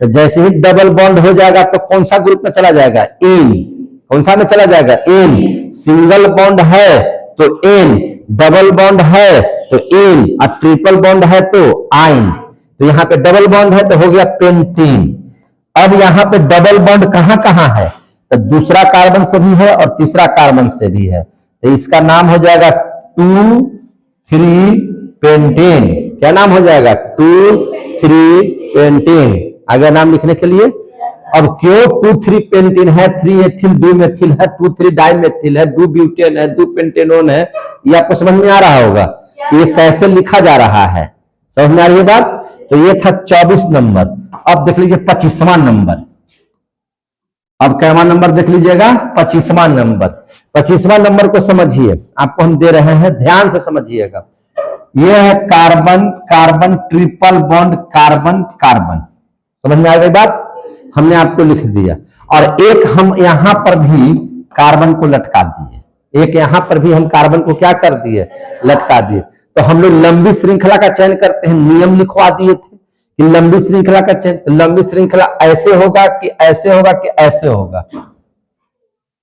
तो जैसे ही डबल बॉन्ड हो जाएगा तो कौन सा ग्रुप में चला जाएगा? इन। कौन सा में चला जाएगा? इन। सिंगल बॉन्ड है तो एन, डबल बॉन्ड है तो इन, और ट्रिपल बॉन्ड है तो आइन। तो यहां पे डबल बॉन्ड है तो हो गया पेंटीन। अब यहां पे डबल बॉन्ड कहां कहां है? तो दूसरा कार्बन से भी है और तीसरा कार्बन से भी है। तो इसका नाम हो जाएगा 2 3 पेंटेन। क्या नाम हो जाएगा? 2 3 पेंटेन। आगे नाम लिखने के लिए अब क्यों 2 3 पेंटेन है? 3 एथिल 2 मेथिल है, 2 3 डाइमेथिल है, 2 ब्यूटेन है, 2 पेंटेनोन है। ये आपको समझ में आ रहा होगा ये कैसे लिखा जा रहा है। समझ में आ रही है बात? तो ये था 24 नंबर। अब देख लीजिए 25वां नंबर। अब कैवा नंबर देख लीजिएगा? 25वां नंबर। 25वां नंबर को समझिए, आपको हम दे रहे हैं, ध्यान से समझिएगा। ये है carbon carbon triple bond carbon carbon. समझ में आ गई बात? हमने आपको लिख दिया। और एक हम यहां पर भी कार्बन को लटका दिए, एक यहां पर भी हम कार्बन को क्या कर दिए, लटका दिए। तो हम लोग लंबी श्रृंखला का चयन करते हैं, नियम लिखवा दिए थे कि लंबी श्रृंखला का चयन, तो लंबी श्रृंखला ऐसे होगा कि ऐसे होगा कि ऐसे होगा।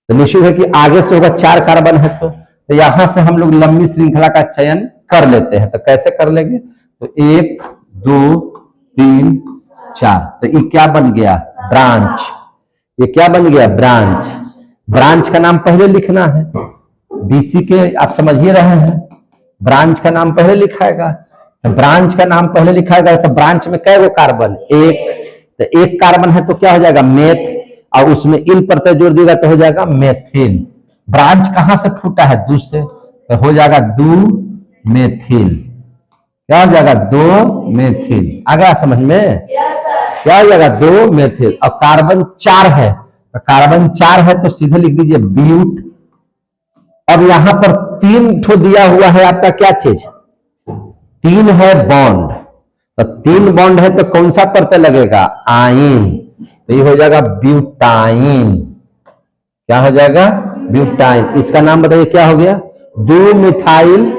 तो निश्चित है कि आगे से होगा, 4 कार्बन है तो यहां से हम लोग लंबी श्रृंखला का चयन कर लेते हैं। तो कैसे कर लेंगे? तो 1 2 3 4, तो ये क्या बन गया, ब्रांच। ये क्या बन गया, ब्रांच। ब्रांच का नाम पहले लिखना है, बीसी के आप समझ ही रहे हैं, ब्रांच का नाम पहले लिखाएगा। तो ब्रांच का नाम पहले लिखाएगा तो ब्रांच में कै गो कार्बन, 1। तो 1 कार्बन है तो क्या हो जाएगा, मेथ, और उसमें इल प्रत्यय जोड़ देगा तो हो जाएगा मेथिल। ब्रांच कहां से फूटा है, 2 से, तो हो जाएगा 2 मेथिल। क्या हो जाएगा, 2 मेथिल। आ गया समझ में? क्या हो जाएगा, 2 मेथिल। और कार्बन 4 है, तो कार्बन 4 है तो सीधे लिख दीजिए ब्यूट। अब यहां पर 3 ठो दिया हुआ है आपका, क्या चीज, 3 है बॉन्ड। तो 3 बॉन्ड है तो कौन सा प्रत्यय लगेगा, आइन। तो ये हो जाएगा ब्यूटाइन। क्या हो जाएगा, ब्यूटाइन। इसका नाम बताइए क्या हो गया, 2 मिथाइल,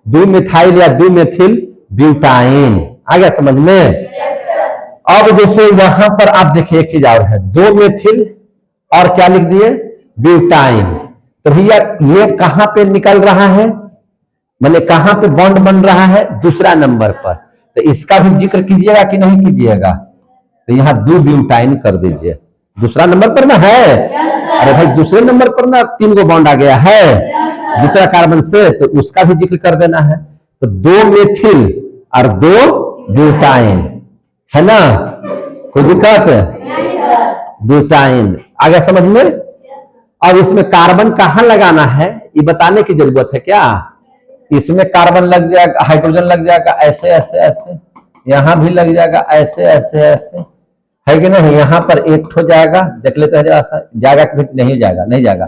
2 मिथाइल या 2 मेथिल ब्यूटाइन। आ गया समझ में? अब जैसे यहां पर आप देखिए एक चीज और है, 2 मेथिल और क्या लिख दिए, ब्यूटाइन। तो भैया ये कहां पे निकल रहा है, मैंने कहां पे बॉन्ड बन रहा है, दूसरा नंबर पर। तो इसका भी जिक्र कीजिएगा कि नहीं कीजिएगा? तो यहां 2 ब्यूटाइन कर दीजिए, दूसरा नंबर पर ना है। अरे भाई दूसरे नंबर पर ना 3 गो बॉन्ड आ गया है दूसरा कार्बन से, तो उसका भी जिक्र कर देना है। तो 2 मेथिल और 2 ब्यूटाइन, है ना, कोई दिक्कत? ब्यूटाइन। आ गया समझ में? अब इसमें कार्बन कहां लगाना है ये बताने की जरूरत है क्या? इसमें कार्बन लग जाएगा, हाइड्रोजन लग जाएगा ऐसे ऐसे ऐसे, यहां भी लग जाएगा ऐसे ऐसे ऐसे, है कि नहीं? यहां पर 1 ठो जाएगा, देख लेते हैं जरा सा, जाएगा कि नहीं जाएगा, नहीं जाएगा।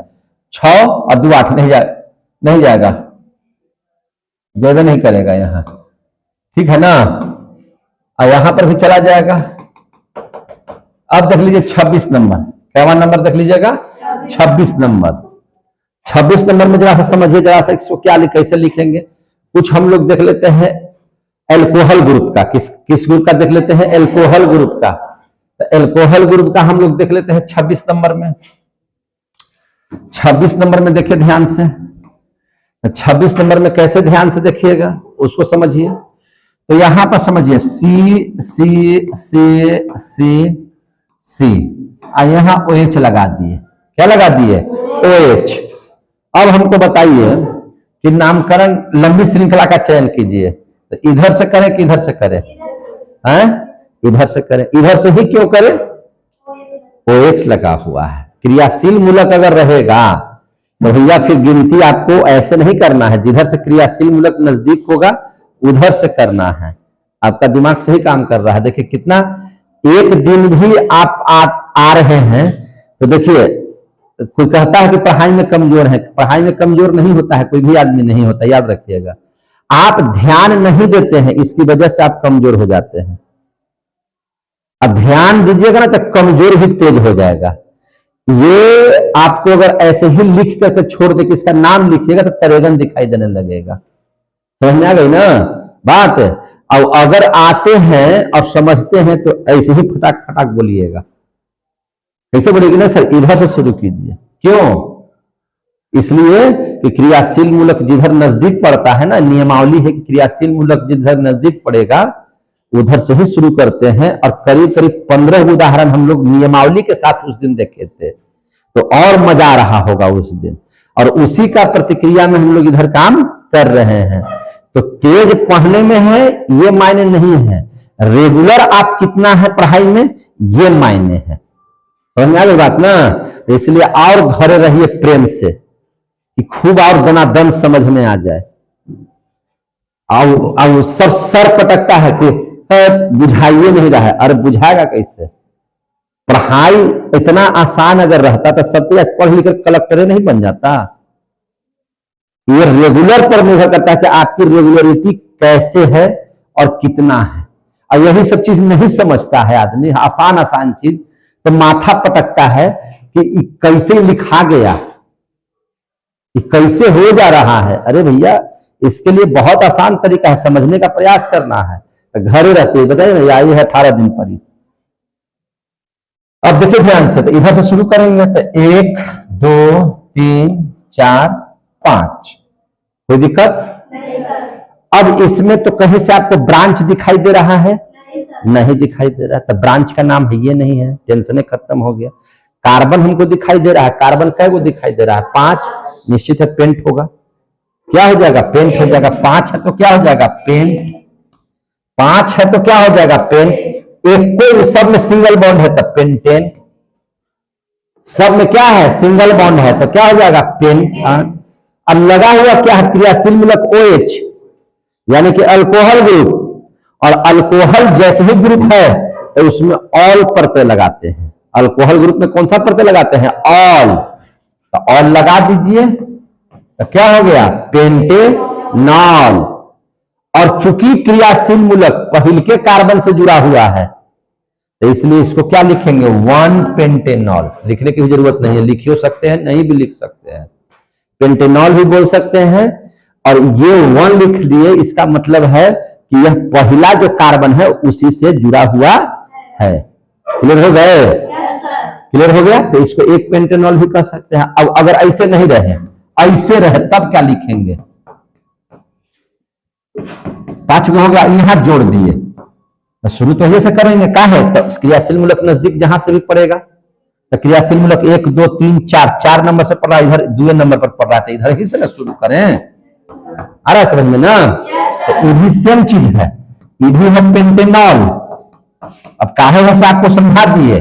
6 और 2 8, नहीं जाएगा, नहीं जाएगा, ज्यादा नहीं करेगा यहां, ठीक है ना। और यहां पर भी चला जाएगा। अब देख लीजिए 26 नंबर, क्या नंबर देख लीजिएगा, 26 नंबर। 26 नंबर में जरा सा समझिए, जरा सा इसको क्या कैसे लिखेंगे। कुछ हम लोग देख लेते हैं एल्कोहल ग्रुप का, किस ग्रुप का देख लेते हैं, एल्कोहल ग्रुप का। तो एल्कोहल ग्रुप का हम लोग देख लेते हैं 26 नंबर में। 26 नंबर में देखिए ध्यान से, 26 नंबर में कैसे ध्यान से देखिएगा उसको समझिए। तो यहां पर समझिए सी सी सी सी सी, और यहां OH लगा दिए। क्या लगा दिए, OH। अब हमको बताइए कि नामकरण लंबी श्रृंखला का चयन कीजिए, तो इधर से करें कि इधर से करें, हैं? इधर से करें। इधर से ही क्यों करें, OH लगा हुआ है। क्रियाशील मूलक अगर रहेगा तो भैया फिर गिनती आपको ऐसे नहीं करना है, जिधर से क्रियाशील मूलक नजदीक होगा उधर से करना है। आपका दिमाग सही काम कर रहा है। देखिए कितना, एक दिन भी आप आ रहे हैं तो देखिए, कोई कहता है कि पढ़ाई में कमजोर है, पढ़ाई में कमजोर नहीं होता है, कोई भी आदमी नहीं होता, याद रखिएगा। आप ध्यान नहीं देते हैं, इसकी वजह से आप कमजोर हो जाते हैं। अब ध्यान दीजिएगा ना तो कमजोर भी तेज हो जाएगा। ये आपको अगर ऐसे ही लिख करके छोड़ दे कि इसका नाम लिखिएगा तो तरेगन दिखाई देने लगेगा। समझ में आ गई ना बात? और अगर आते हैं और समझते हैं तो ऐसे ही फटाक फटाक बोलिएगा। कैसे बोलेगी ना सर, इधर से शुरू कीजिए। क्यों? इसलिए कि क्रियाशील मूलक जिधर नजदीक पड़ता है ना, नियमावली है कि क्रियाशील मूलक जिधर नजदीक पड़ेगा उधर से ही शुरू करते हैं। और करीब करीब 15 उदाहरण हम लोग नियमावली के साथ उस दिन देखे थे, तो और मजा आ रहा होगा उस दिन। और उसी का प्रतिक्रिया में हम लोग इधर काम कर रहे हैं। तो तेज पढ़ने में है ये मायने नहीं है, रेगुलर आप कितना है पढ़ाई में ये मायने है। समझ में आ गई बात ना? तो इसलिए और घरे रहिए प्रेम से कि खूब और दनादन समझ में आ जाए। और सब सर पटकता है कि बुझाइए नहीं रहा है। अरे बुझाएगा कैसे? पढ़ाई इतना आसान अगर रहता तो सब कुछ पढ़ लिख कर कलेक्टर नहीं बन जाता। ये रेगुलर पर निर्भर करता है कि आपकी रेगुलरिटी कैसे है और कितना है। और यही सब चीज नहीं समझता है आदमी, आसान आसान चीज, तो माथा पटकता है कि कैसे लिखा गया, कि कैसे हो जा रहा है। अरे भैया, इसके लिए बहुत आसान तरीका है, समझने का प्रयास करना है। तो घरे रहते बताइए ना, आई है 18 दिन पर ही। अब देखिए ध्यान से, तो इधर से शुरू करेंगे तो 1 2 3 4 5, कोई दिक्कत नहीं सर। अब इसमें तो कहीं से आपको ब्रांच दिखाई दे रहा है? नहीं दिखाई दे रहा, तो ब्रांच का नाम है ये नहीं है, टेंशन खत्म हो गया। कार्बन हमको दिखाई दे रहा है, कार्बन कै गो दिखाई दे रहा है? 5, निश्चित है पेंट होगा। क्या हो जाएगा? पेंट हो जाएगा। 5 है तो क्या हो जाएगा? पेंट। 5 है तो क्या हो जाएगा? पेंट। एक कोई सब में सिंगल बॉन्ड है तो पेंटेन, सब में क्या है? सिंगल बॉन्ड है तो क्या हो जाएगा? पेंट। अब लगा हुआ क्या है? क्रियाशील मूलक OH, यानी कि अल्कोहल ग्रुप। और अल्कोहल जैसे ही ग्रुप है तो उसमें ऑल प्रत्यय लगाते हैं। अल्कोहल ग्रुप में कौन सा प्रत्यय लगाते हैं? ऑल। तो ऑल लगा दीजिए तो क्या हो गया? पेंटेनॉल। और चूंकि क्रियाशील मूलक पहिल के कार्बन से जुड़ा हुआ है तो इसलिए इसको क्या लिखेंगे? 1 पेंटेनॉल। लिखने की जरूरत नहीं है, लिख सकते हैं, नहीं भी लिख सकते हैं, पेंटेनॉल भी बोल सकते हैं। और ये 1 लिख दिए, इसका मतलब है कि यह पहला जो कार्बन है उसी से जुड़ा हुआ है। क्लियर हो गए? क्लियर हो गया? तो इसको 1 पेंटेनॉल भी कह सकते हैं। अब अगर ऐसे नहीं रहे, ऐसे रहे, तब क्या लिखेंगे? 5 हो गया, यहां जोड़ दिए। तो शुरू तो ऐसे करेंगे, क्या है? तो क्रियाशील मूलक नजदीक जहां से भी पड़ेगा, तो क्रियाशील मूलक 1 2 3 4 नंबर से पढ़ रहा है, इधर 2 नंबर पर पढ़ रहा है, इधर ही से ना शुरू करें। आ रहा समझ में ना? तो ये भी सेम चीज है, ये भी है पेंटेनॉल। अब काहे से आपको समझा दिए,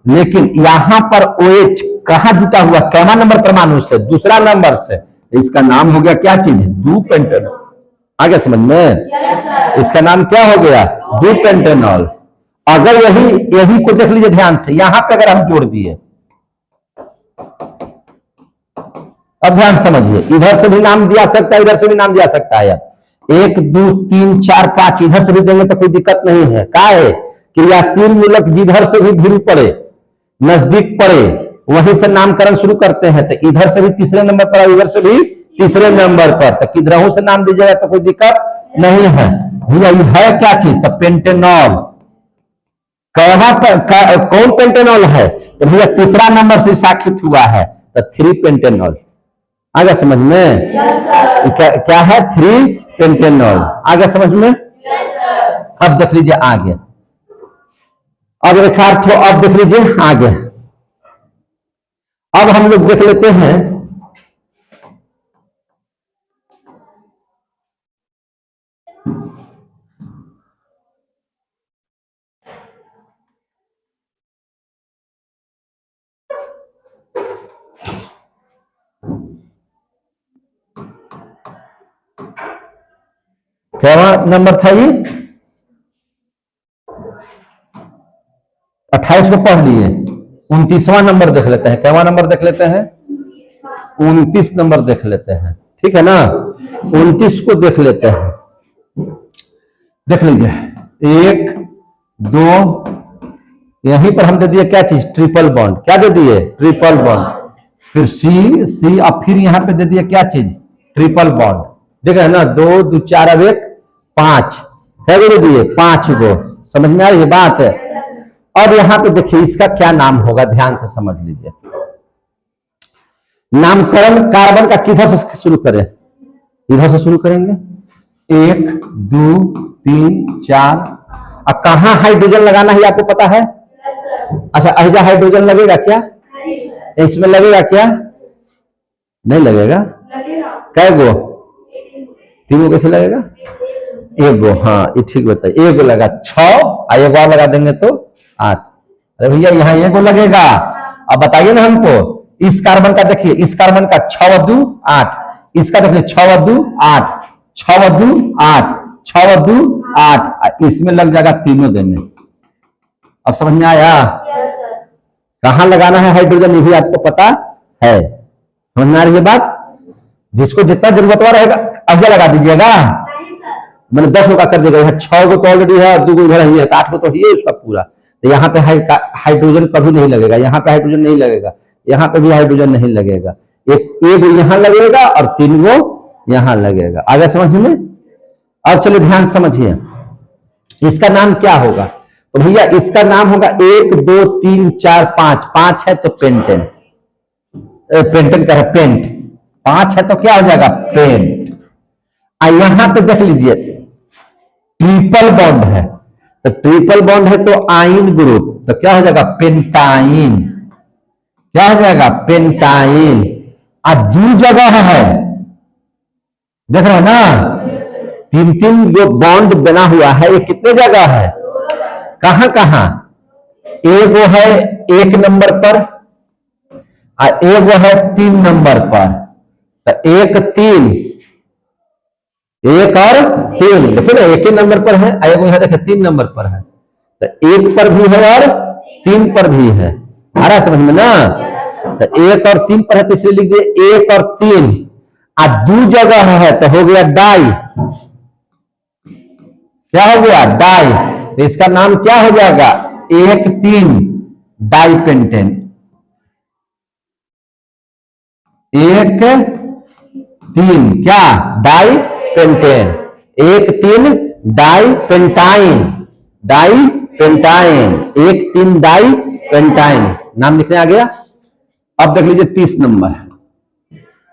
लेकिन यहां पर OH कहां जुटा हुआ? कैवा नंबर परमाणु से? दूसरा नंबर से। इसका नाम हो गया क्या चीज? 2 पेंटेनॉल। आ गया समझ में? इसका नाम क्या हो गया? 2 पेंटेनॉल। अगर यही को देख लीजिए ध्यान से, यहां पे अगर हम जोड़ दिए, अब ध्यान समझिए, इधर से भी नाम दिया सकता है, इधर से भी नाम दिया सकता है। 1 2 3 4 5 इधर से भी देंगे तो कोई दिक्कत नहीं है। क्या है? क्रियाशील मूलक जिधर से भी भिड़ पड़े, नजदीक पड़े, वहीं से नामकरण शुरू करते हैं। तो इधर से भी तीसरे नंबर पर, इधर से भी तीसरे नंबर पर, तो किधरों से नाम दीजिएगा तो कोई दिक्कत नहीं है। भैया ये है क्या चीज? तो पेंटेनॉल। कौन पेंटेनॉल है? तो भैया तीसरा नंबर से शाखित हुआ है, तो 3 पेंटेनॉल। आगे समझ में? क्या है? 3 पेंटेनॉल। आगे समझ में? अब देख लीजिए आगे, अब रेखार्थ, अब देख लीजिए आगे। अब हम लोग देख लेते हैं क्या नंबर था ये? 28 को पढ़ लिए, 29वां नंबर देख लेते हैं। क्या नंबर देख लेते हैं? 29 नंबर देख लेते हैं, ठीक है ना? 29 को देख लेते हैं, देख लीजिए। 1 2, यहीं पर हम दे दिए क्या चीज? Triple bond. क्या दे दिए? Triple bond. फिर सी, अब फिर यहां पे दे दिए क्या चीज? Triple bond. देख रहे ना? 2 2 4, अब 1 5, क्या दे दिए? 5 गो। समझ में आ रही है बात? अब यहां पे देखिए इसका क्या नाम होगा, ध्यान से समझ लीजिए। नामकरण कार्बन का किधर से शुरू करें? इधर से शुरू करेंगे। 1 2 3 4। अब कहां हाइड्रोजन लगाना है आपको पता है? अच्छा, अहिजा हाइड्रोजन लगेगा क्या? इसमें लगेगा क्या? नहीं लगेगा। कै गो? 3 गो कैसे लगेगा? 1 गो। हाँ ये ठीक बताइए, 1 गो लगा 6, एक बार लगा देंगे तो 8। अरे भैया यहाँ 1 गो लगेगा। अब बताइए ना हमको, इस कार्बन का देखिए, इस कार्बन का 6 × 2 8, इसका देखिए 6 × 2 8, 6 × 2 8, 6 × 2 8, इसमें लग जाएगा तीनों देने। अब समझ में आया? कहां लगाना है हाइड्रोजन ये भी आपको पता है? समझ में आ रही है बात? जिसको जितना जरूरत रहेगा अहिया लगा दीजिएगा। मैंने 10 का कर देगा, यहाँ 6 तो ऑलरेडी है और 2 इधर ही है, तो 8 तो ही है उसका पूरा। तो यहाँ पे हाइड्रोजन कभी नहीं लगेगा, यहाँ पे हाइड्रोजन नहीं लगेगा, यहाँ पे भी हाइड्रोजन नहीं लगेगा, एक यहाँ लगेगा और 3 यहाँ लगेगा। आगे समझ में? अब चलिए ध्यान समझिए, इसका नाम क्या होगा? तो भैया इसका नाम होगा 1 2 3 4 5, 5 है तो पेंटेन, पेंटेन का है पेंट, 5 है तो क्या हो जाएगा? पेंट। यहां पे देख लीजिए ट्रिपल बॉन्ड है, तो ट्रिपल बॉन्ड है तो आइन ग्रुप, तो क्या हो जाएगा? पेंटाइन। क्या हो जाएगा? पेंटाइन। 2 जगह है, देख रहे हैं ना, 3 जो बॉन्ड बना हुआ है, ये कितने जगह है? कहां कहां? एक वो है 1 नंबर पर और एक वो है 3 नंबर पर। तो 1 3, 1 और 3, देखिए ना, 1 ही नंबर पर है, एक यहां देखिए 3 नंबर पर है, तो 1 पर भी है और 3 पर भी है। आ रहा समझ में ना? तो 1 और 3 पर है, तो इसलिए लिख दिए 1 और 3। 2 जगह है तो हो गया डाई। क्या हो गया? डाई। तो इसका नाम क्या हो जाएगा? 1 3 डाई पेंटेन। 1 3 क्या? Di pentene. 1 3 di pentyne, di pentyne, 1 3 di pentyne. नाम लिखने आ गया। अब देख लीजिए 30 नंबर,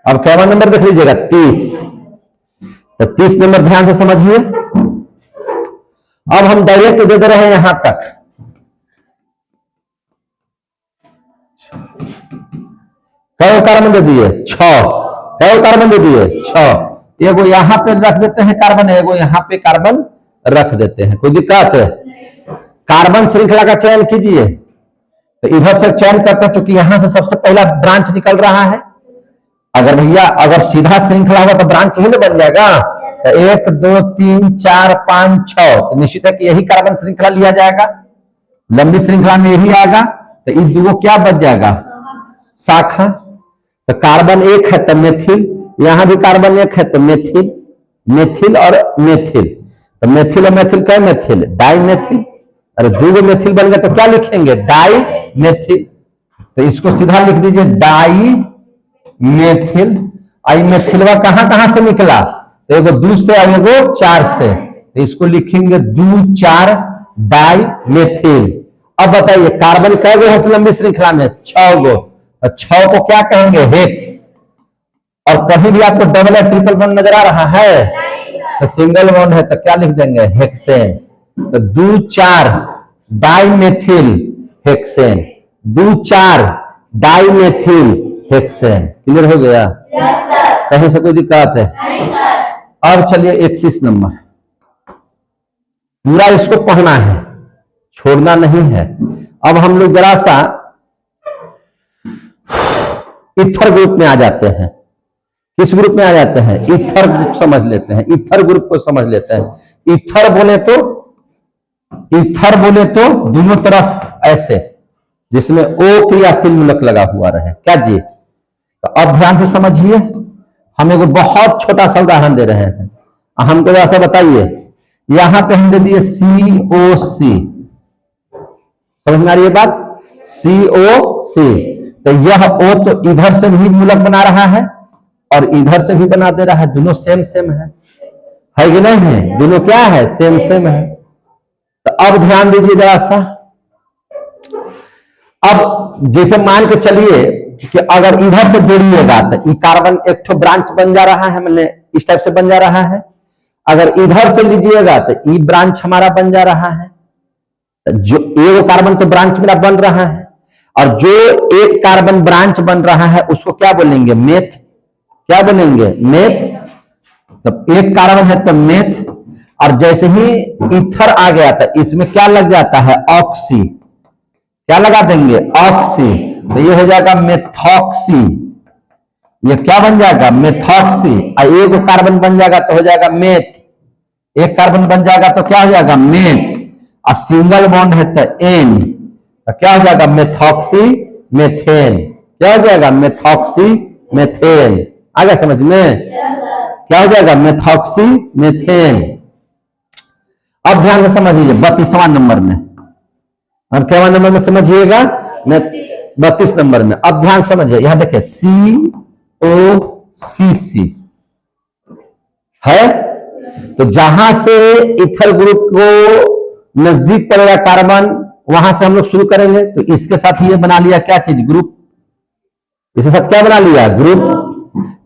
अब कैवा नंबर देख लीजिएगा? 30। तो 30 नंबर ध्यान से समझिए। अब हम डायरेक्ट दे दे रहे हैं यहां तक, कई कार्बन दे दिए? 6। कई कार्बन दे दिए? 6। एगो यहां पे रख देते हैं कार्बन, एगो यहां पे कार्बन रख देते हैं, कोई दिक्कत है? कार्बन श्रृंखला का चयन कीजिए, तो इधर से चयन करते हैं क्योंकि यहां से सबसे पहला ब्रांच निकल रहा है। अगर भैया अगर सीधा श्रृंखला होगा तो ब्रांच ही ना बन जाएगा। तो 1 2 3 4 5 6, तो निश्चित है कि यही कार्बन श्रृंखला लिया जाएगा, लंबी श्रृंखला में यही आएगा। तो इन दो क्या बच जाएगा? शाखा। तो कार्बन 1 है तो मेथिल, यहां भी कार्बन 1 है तो मेथिल, मेथिल और मेथिल। तो मेथिल और मेथिल क्या? Methyl, di methyl. अरे 2 मेथिल बन गए तो क्या लिखेंगे? Di methyl. तो इसको सीधा लिख दीजिए डाई मेथिल। आई मेथिलवा कहां कहां से निकला? तो एगो 2 से और एगो 4 से, तो इसको लिखेंगे 2 4 डाई मेथिल। अब बताइए कार्बन कै गो है लंबी श्रृंखला में? 6 गो। 6 को क्या कहेंगे? हेक्स। और कहीं भी आपको डबल या ट्रिपल बॉन्ड नजर आ रहा है? तो सिंगल बॉन्ड है तो क्या लिख देंगे? हेक्सेन। तो 2 4 di methyl hexane, 2 4 di methyl hexane. Clear हो गया? कहीं से कोई दिक्कत है? अब चलिए 31 नंबर, पूरा इसको पढ़ना है, छोड़ना नहीं है। अब हम लोग जरा सा इथर ग्रुप में आ जाते हैं। किस ग्रुप में आ जाते हैं? इथर ग्रुप समझ लेते हैं, इथर ग्रुप को समझ लेते हैं। इथर बोले तो, इथर बोले तो दोनों तरफ ऐसे, जिसमें ओ क्रियाशील मूलक लगा हुआ रहे। क्या जी? तो अब ध्यान से समझिए, हम एक बहुत छोटा सा उदाहरण दे रहे हैं, हमको ऐसा बताइए, यहां पे हम दे दिए COC, समझ में आ रही है बात? COC। तो यह O तो इधर से भी मूलक बना रहा है और इधर से भी बना दे रहा है, दोनों सेम सेम है कि नहीं है? दोनों क्या है? सेम सेम है। तो अब ध्यान दीजिए जरा सा, अब जैसे मान के चलिए कि अगर इधर से जोड़िएगा तो ये कार्बन एक तो ब्रांच बन जा रहा है, मतलब इस टाइप से बन जा रहा है। अगर इधर से लीजिएगा तो ये ब्रांच हमारा बन जा रहा है, जो एक कार्बन तो ब्रांच मेरा बन रहा है, और जो एक कार्बन ब्रांच बन रहा है उसको क्या बोलेंगे? मेथ। क्या बोलेंगे? मेथ। तो एक कार्बन है तो मेथ, और जैसे ही इथर आ गया तो इसमें क्या लग जाता है? ऑक्सी। क्या लगा देंगे? ऑक्सी। तो ये हो जाएगा मेथॉक्सी। ये क्या बन जाएगा? मेथॉक्सी। और एक कार्बन बन जाएगा तो हो जाएगा मेथ, एक कार्बन बन जाएगा तो क्या हो जाएगा? मेथ। और सिंगल बॉन्ड है तो एन, तो क्या हो जाएगा? Methoxy methane. क्या हो जाएगा? Methoxy methane. आ गया समझ में? क्या हो जाएगा? Methoxy methane. अब ध्यान से समझिए 32वां नंबर में, और क्या नंबर में समझिएगा, 32 नंबर में। अब ध्यान समझिए, यहां देखिए COCC है, तो जहां से इथर ग्रुप को नजदीक पड़ेगा कार्बन, वहां से हम लोग शुरू करेंगे। तो इसके साथ ये बना लिया क्या चीज, ग्रुप। इसके साथ क्या बना लिया, ग्रुप।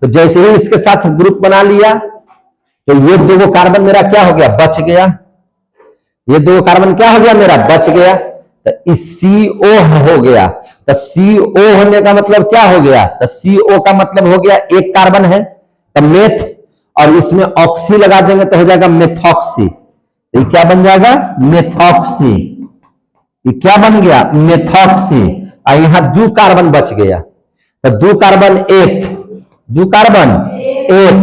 तो जैसे ही इसके साथ ग्रुप बना लिया, तो ये दो कार्बन मेरा क्या हो गया, बच गया। ये दो कार्बन क्या हो गया मेरा, बच गया। तो इस CO हो गया। तो CO होने का मतलब क्या हो गया, तो CO का मतलब हो गया एक कार्बन है, तो मेथ, और इसमें ऑक्सी लगा देंगे तो हो जाएगा मेथॉक्सी। ये क्या बन जाएगा, मेथॉक्सी। ये क्या बन गया, मेथॉक्सी। और यहां 2 कार्बन बच गया, तो 2 कार्बन एथ, 2 कार्बन एथ,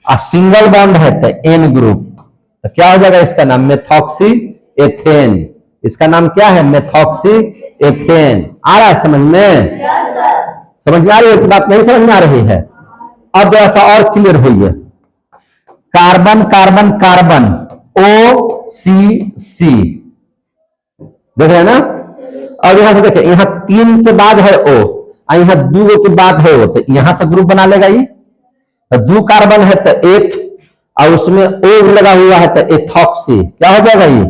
और सिंगल बॉन्ड है तो N ग्रुप। तो क्या हो जाएगा इसका नाम, मेथॉक्सी एथेन। इसका नाम क्या है, मेथॉक्सी एथेन। आ रहा है समझ में, समझ में आ रही है, बात नहीं समझ में आ रही है। अब ऐसा और क्लियर हुई है, कार्बन कार्बन कार्बन OCC, देख रहे हैं ना। और यहां से देखिए, यहां 3 के बाद है O, और यहां 2 के बाद है O, तो यहां से ग्रुप बना लेगा ये। तो 2 कार्बन है तो एथ, और उसमें O लगा हुआ है तो एथॉक्सी। क्या हो जाएगा ये,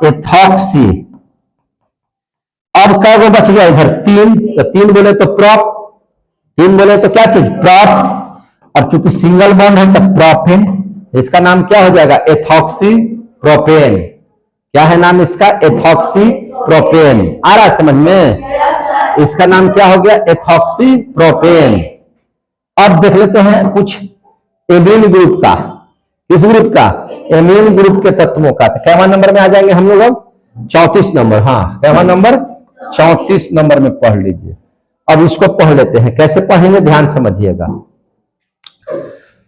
एथॉक्सी। अब क्या वो बच गया इधर 3, तो 3 बोले तो प्रॉप, 3 बोले तो क्या चीज, प्रॉप। और चूंकि सिंगल बॉन्ड है तो प्रोपेन, इसका नाम क्या हो जाएगा, एथॉक्सी प्रोपेन। क्या है नाम इसका, एथॉक्सी प्रोपेन। आ रहा है समझ में, इसका नाम क्या हो गया, एथॉक्सी प्रोपेन। अब देख लेते हैं कुछ एमीन ग्रुप का। किस ग्रुप का, एमीन ग्रुप के तत्वों का। तो कैवा नंबर में आ जाएंगे हम लोग, अब 34 नंबर। हाँ, कैवा नंबर 34 नंबर में पढ़ लीजिए। अब इसको पढ़ लेते हैं, कैसे पढ़ेंगे ध्यान समझिएगा।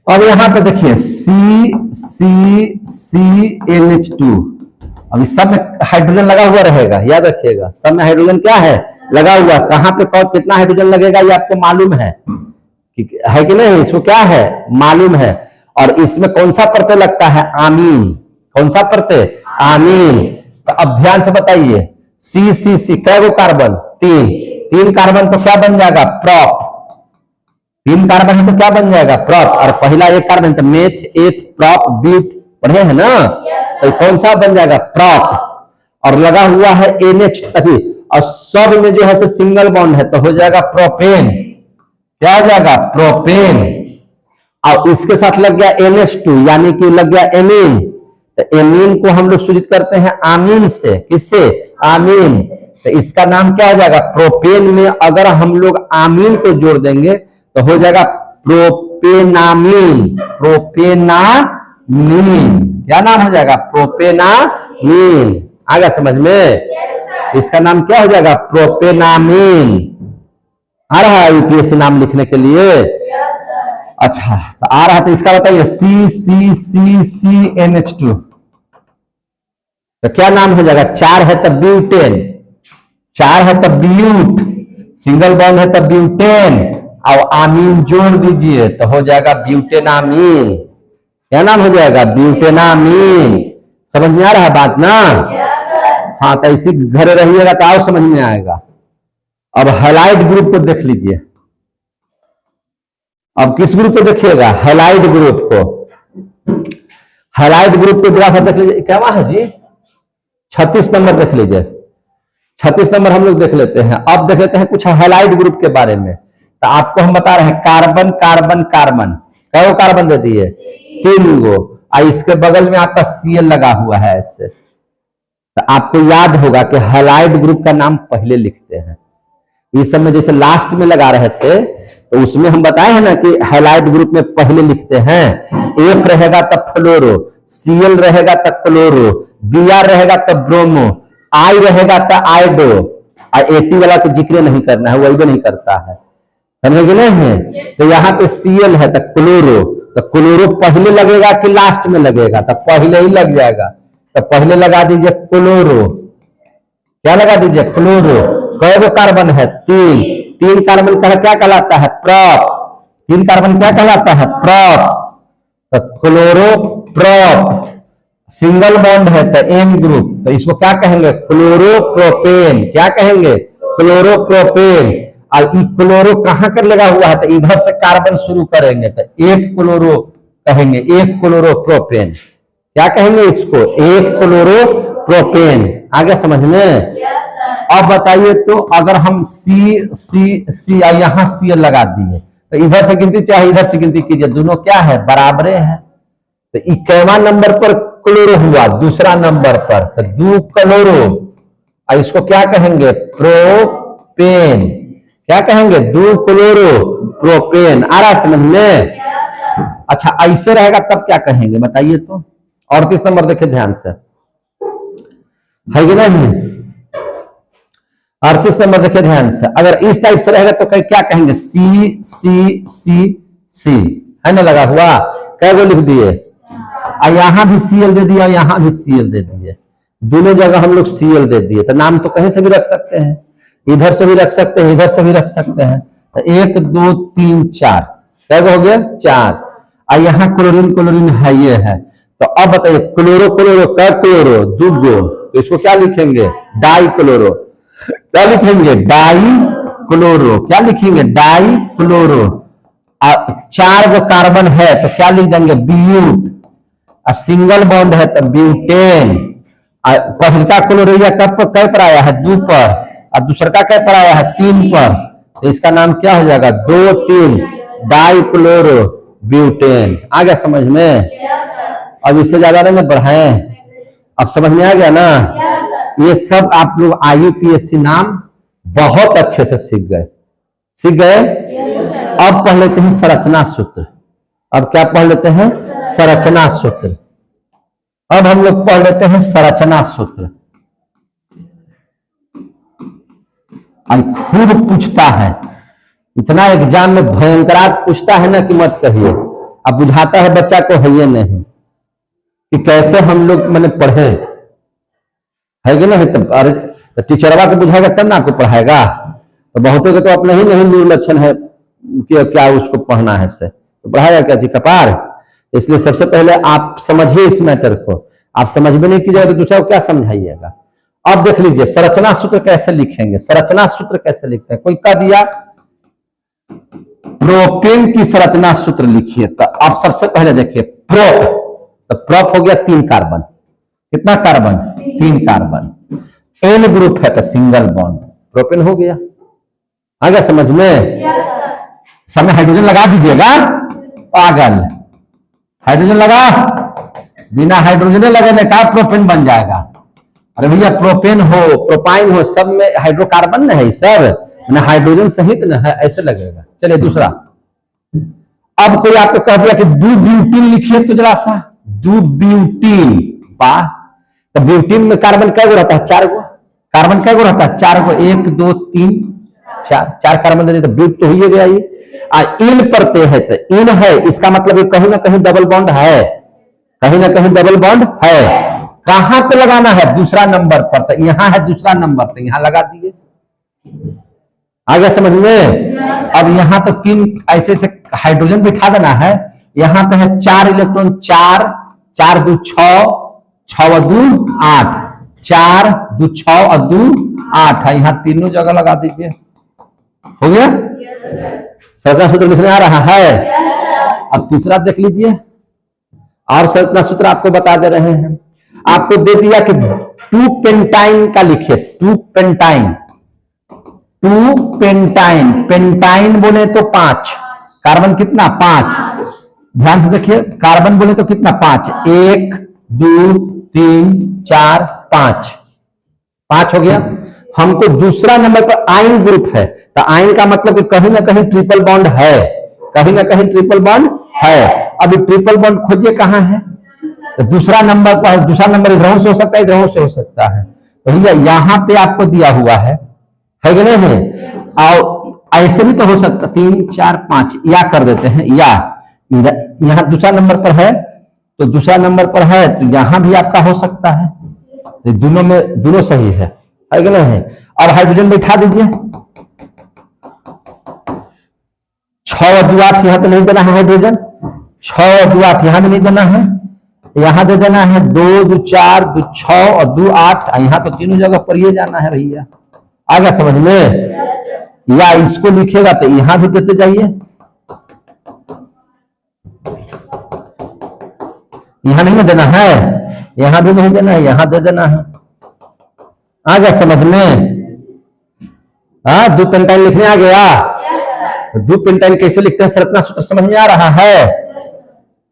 अब यहां पे देखिए CCCNH2, अभी सब में हाइड्रोजन लगा हुआ रहेगा, याद रखिएगा, सब में हाइड्रोजन क्या है, लगा हुआ। कहां पे कौन कितना हाइड्रोजन लगेगा ये आपको मालूम है कि नहीं, इसको क्या है मालूम है। और इसमें कौन सा प्रत्यय लगता है, आमीन। कौन सा प्रत्यय, आमीन। तो अब ध्यान से बताइए, CCC कै गो कार्बन, 3 कार्बन तो क्या बन जाएगा, प्रॉप। 3 कार्बन है तो क्या बन जाएगा, प्रॉप। और पहला एक कार्बन तो मेथ एथ प्रॉप ब्यूट, पढ़े है ना। तो कौन सा बन जाएगा, प्रॉप। और लगा हुआ है NH, और सब में जो है सिंगल बॉन्ड है तो हो जाएगा प्रोपेन। क्या हो जाएगा, प्रोपेन। और इसके साथ लग गया NH2, यानी कि लग गया एमीन। तो एमीन को हम लोग सूचित करते हैं आमीन से, किससे, आमीन। तो इसका नाम क्या हो जाएगा, प्रोपेन में अगर हम लोग आमीन को जोड़ देंगे तो हो जाएगा प्रोपेनामीन। प्रोपेनामीन क्या नाम हो जाएगा, प्रोपेनामीन। आ गया समझ में, इसका नाम क्या हो जाएगा, प्रोपेनामीन। आ रहा है यूपीएससी नाम लिखने के लिए, अच्छा तो आ रहा, तो इसका बताइए CCCCNH2, तो क्या नाम हो जाएगा, 4 है तब ब्यूटेन, 4 है तब ब्यूट, सिंगल बॉन्ड है तब ब्यूटेन, और आमीन जोड़ दीजिए तो हो जाएगा ब्यूटेनामीन। क्या नाम हो जाएगा, ब्यूटेनामीन। समझ में आ रहा है बात ना, हाँ। तो इसी घर रहिएगा तो आओ समझ में आएगा। अब हैलाइड ग्रुप को देख लीजिए। अब किस ग्रुप को देखिएगा, हैलाइड ग्रुप को। हैलाइड ग्रुप को थोड़ा सा देख लीजिए, क्या है जी, 36 नंबर देख लीजिए। 36 नंबर हम लोग देख लेते हैं। अब देख लेते हैं कुछ हैलाइड ग्रुप के बारे में। तो आपको हम बता रहे हैं, कार्बन कार्बन कार्बन, क्या वो कार्बन देती है, 3 गो, और इसके बगल में आपका Cl लगा हुआ है ऐसे। तो आपको याद होगा कि हैलाइड ग्रुप का नाम पहले लिखते हैं। इस समय जैसे लास्ट में लगा रहे थे, तो उसमें हम बताए हैं ना कि हैलाइड ग्रुप में पहले लिखते हैं, F रहेगा तब फ्लोरो, Cl रहेगा तब क्लोरो, Br रहेगा तब ब्रोमो, I रहेगा तब आइडो, और AT वाला तो जिक्र नहीं करना है, वही भी नहीं करता है, समझे कि नहीं है। तो यहाँ पे Cl है तो क्लोरो, तो क्लोरो पहले लगेगा कि लास्ट में लगेगा, तो पहले ही लग जाएगा। तो पहले लगा दीजिए क्लोरो, क्या लगा दीजिए, क्लोरो। कई गो कार्बन है, 3 कार्बन का क्या कहलाता है, प्रॉप। 3 कार्बन क्या कहलाता है, प्रॉप। तो क्लोरो प्रॉप, सिंगल बॉन्ड है तो एन ग्रुप, तो इसको क्या कहेंगे? क्लोरोप्रोपेन। क्या कहेंगे? क्लोरोप्रोपेन। और क्लोरो कहां कर लगा हुआ है? तो इधर से कार्बन शुरू करेंगे तो एक क्लोरो कहेंगे, एक क्लोरोप्रोपेन। क्या कहेंगे इसको? एक क्लोरोप्रोपेन। आगे समझ में? अब बताइए तो अगर हम सी सी सी यहां सी लगा दिए तो इधर से गिनती चाहे इधर से गिनती कीजिए, दोनों क्या है? बराबरे है। तो 21वां नंबर पर क्लोरो हुआ, दूसरा नंबर पर तो दो क्लोरो, और इसको क्या कहेंगे? प्रोपेन। क्या कहेंगे? दो क्लोरो प्रोपेन। आ रहा समझ में? अच्छा ऐसे रहेगा तब क्या कहेंगे बताइए तो? 38 नंबर देखिए ध्यान से, है कि नहीं? 38 नंबर देखिए ध्यान से, अगर इस टाइप से रहेगा तो क्या कहेंगे? सी सी सी सी, है ना लगा हुआ? कै गो लिख दिए? और यहां भी सीएल दे दिया, यहां भी सीएल दे दिए, दोनों जगह हम लोग सीएल दे दिए। तो नाम तो कहीं से भी रख सकते हैं, इधर से भी रख सकते हैं, इधर से भी रख सकते हैं। तो 1 2 3 4, कै गो हो गया? 4। और यहाँ क्लोरीन क्लोरीन है, ये है। तो अब बताइए क्लोरो क्लोरो का क्लोरो दुगो, तो इसको क्या लिखेंगे? Die chloro. क्या लिखेंगे? Die chloro. क्या लिखेंगे? Die chloro. 4 गो कार्बन है तो क्या लिख देंगे? ब्यूट। और सिंगल बॉन्ड है तो ब्यूटेन। पहला क्लोरिया कब कै पर आया है? 2 पर, और दूसरा का कै पर आया है? 3 पर। तो इसका नाम क्या हो जाएगा? 2 3 डाई क्लोरो ब्यूटेन। आ गया समझ में? अब इससे ज्यादा नहीं बढ़ाए, अब समझ में आ गया ना? ये सब आप लोग IUPAC नाम बहुत अच्छे से सीख गए, सीख गए। अब पढ़ लेते हैं संरचना सूत्र। अब क्या पढ़ लेते हैं? संरचना सूत्र। अब हम लोग पढ़ लेते हैं संरचना सूत्र। खूब पूछता है, इतना एग्जाम में भयंकर पूछता है ना कि मत कहिए। अब बुझाता है बच्चा को है ये नहीं कि कैसे हम लोग मैंने पढ़े, है कि नहीं? तो टीचरवा को बुझाएगा तब ना आपको पढ़ाएगा। तो बहुतों के तो अपने ही नहीं मूल लक्षण है कि क्या उसको पढ़ना है से, तो पढ़ाएगा क्या जी कपार? इसलिए सबसे पहले आप समझिए इस मैटर को। आप समझ में नहीं कीजिएगा तो दूसरा को क्या समझाइएगा? अब देख लीजिए संरचना सूत्र कैसे लिखेंगे। संरचना सूत्र कैसे लिखते हैं? कोई कह दिया प्रोपेन की संरचना सूत्र लिखिए, तो आप सबसे पहले देखिए प्रोप, तो प्रोप हो गया 3 कार्बन। कितना कार्बन? 3 कार्बन। एन ग्रुप है तो सिंगल बॉन्ड, प्रोपेन हो गया। आ गया समझ में? सामने हाइड्रोजन लगा दीजिएगा, पागल। हाइड्रोजन लगा, बिना हाइड्रोजन लगाने का प्रोपेन बन जाएगा। अरे भैया प्रोपेन हो प्रोपाइन हो सब में हाइड्रोकार्बन न है सर, ना हाइड्रोजन सहित न है, ऐसे लगेगा। चलिए दूसरा। अब कोई आपको कह दिया कि 2 ब्यूटीन लिखिए तो जरा सा, 2 ब्यूटीन। वाह, तो ब्यूटीन में कार्बन कै गो रहता है? 4 गो। कार्बन कै गो रहता है? 4 गो। 1 2 3 4 कार्बन दे, तो ब्यूट तो ही गया ये। इन परते है तो इन है, इसका मतलब ये कहीं ना कहीं डबल बॉन्ड है, कहीं ना कहीं डबल बॉन्ड है। कहां पे लगाना है? दूसरा नंबर पर, तो यहां है दूसरा नंबर, तो यहां लगा दिए। आगे समझ में? अब यहां तो 3 ऐसे से हाइड्रोजन बिठा देना है। यहां पे है 4 इलेक्ट्रॉन, 4 4 2 6 6 और 2 8, 4 2 6 और 2 8 है। यहां तीनों जगह लगा दीजिए। हो गया? संरचना सूत्र लिखने आ रहा है। अब तीसरा देख लीजिए, और संरचना सूत्र आपको बता दे रहे हैं। आपको दे दिया कि 2 पेंटाइन का लिखिए, 2 पेंटाइन। 2 पेंटाइन, पेंटाइन बोले तो 5 कार्बन, कितना? 5। ध्यान से देखिए, कार्बन बोले तो कितना? 5। 1 2 3 4 5, 5 हो गया। हमको दूसरा नंबर पर आयन ग्रुप है, तो आयन का मतलब कि कहीं ना कहीं ट्रिपल बॉन्ड है, कहीं ना कहीं ट्रिपल बॉन्ड है। अभी ट्रिपल बॉन्ड खोजिए कहां है? तो दूसरा नंबर पर, दूसरा नंबर इधरों से हो सकता है, इधरों से हो सकता है। तो भैया यहां पे आपको दिया हुआ है कि नहीं है? और ऐसे भी तो हो सकता 3 4 5, या कर देते हैं, या यहां दूसरा नंबर पर है तो दूसरा नंबर पर है तो यहां भी आपका हो सकता है। तो दोनों में दोनों सही है कि नहीं है? और हाइड्रोजन बैठा दीजिए। 6 और 2 8 यहां पे नहीं देना है हाइड्रोजन, 6 और 2 8 यहां भी नहीं देना है। यहां दे देना है 2 2 4 2 6 और 2 8। यहां तो तीनों जगह पर ये जाना है भैया। आ गया समझ में? या इसको लिखेगा तो यहां भी देते जाइए, यहां नहीं देना है, यहां भी नहीं देना है, यहां दे देना है। आ गया समझ में? हाँ, 2 पेंटाइन लिखने आ गया। तो 2 पेंटाइन कैसे लिखते हैं? संरचना सूत्र समझ में आ रहा है?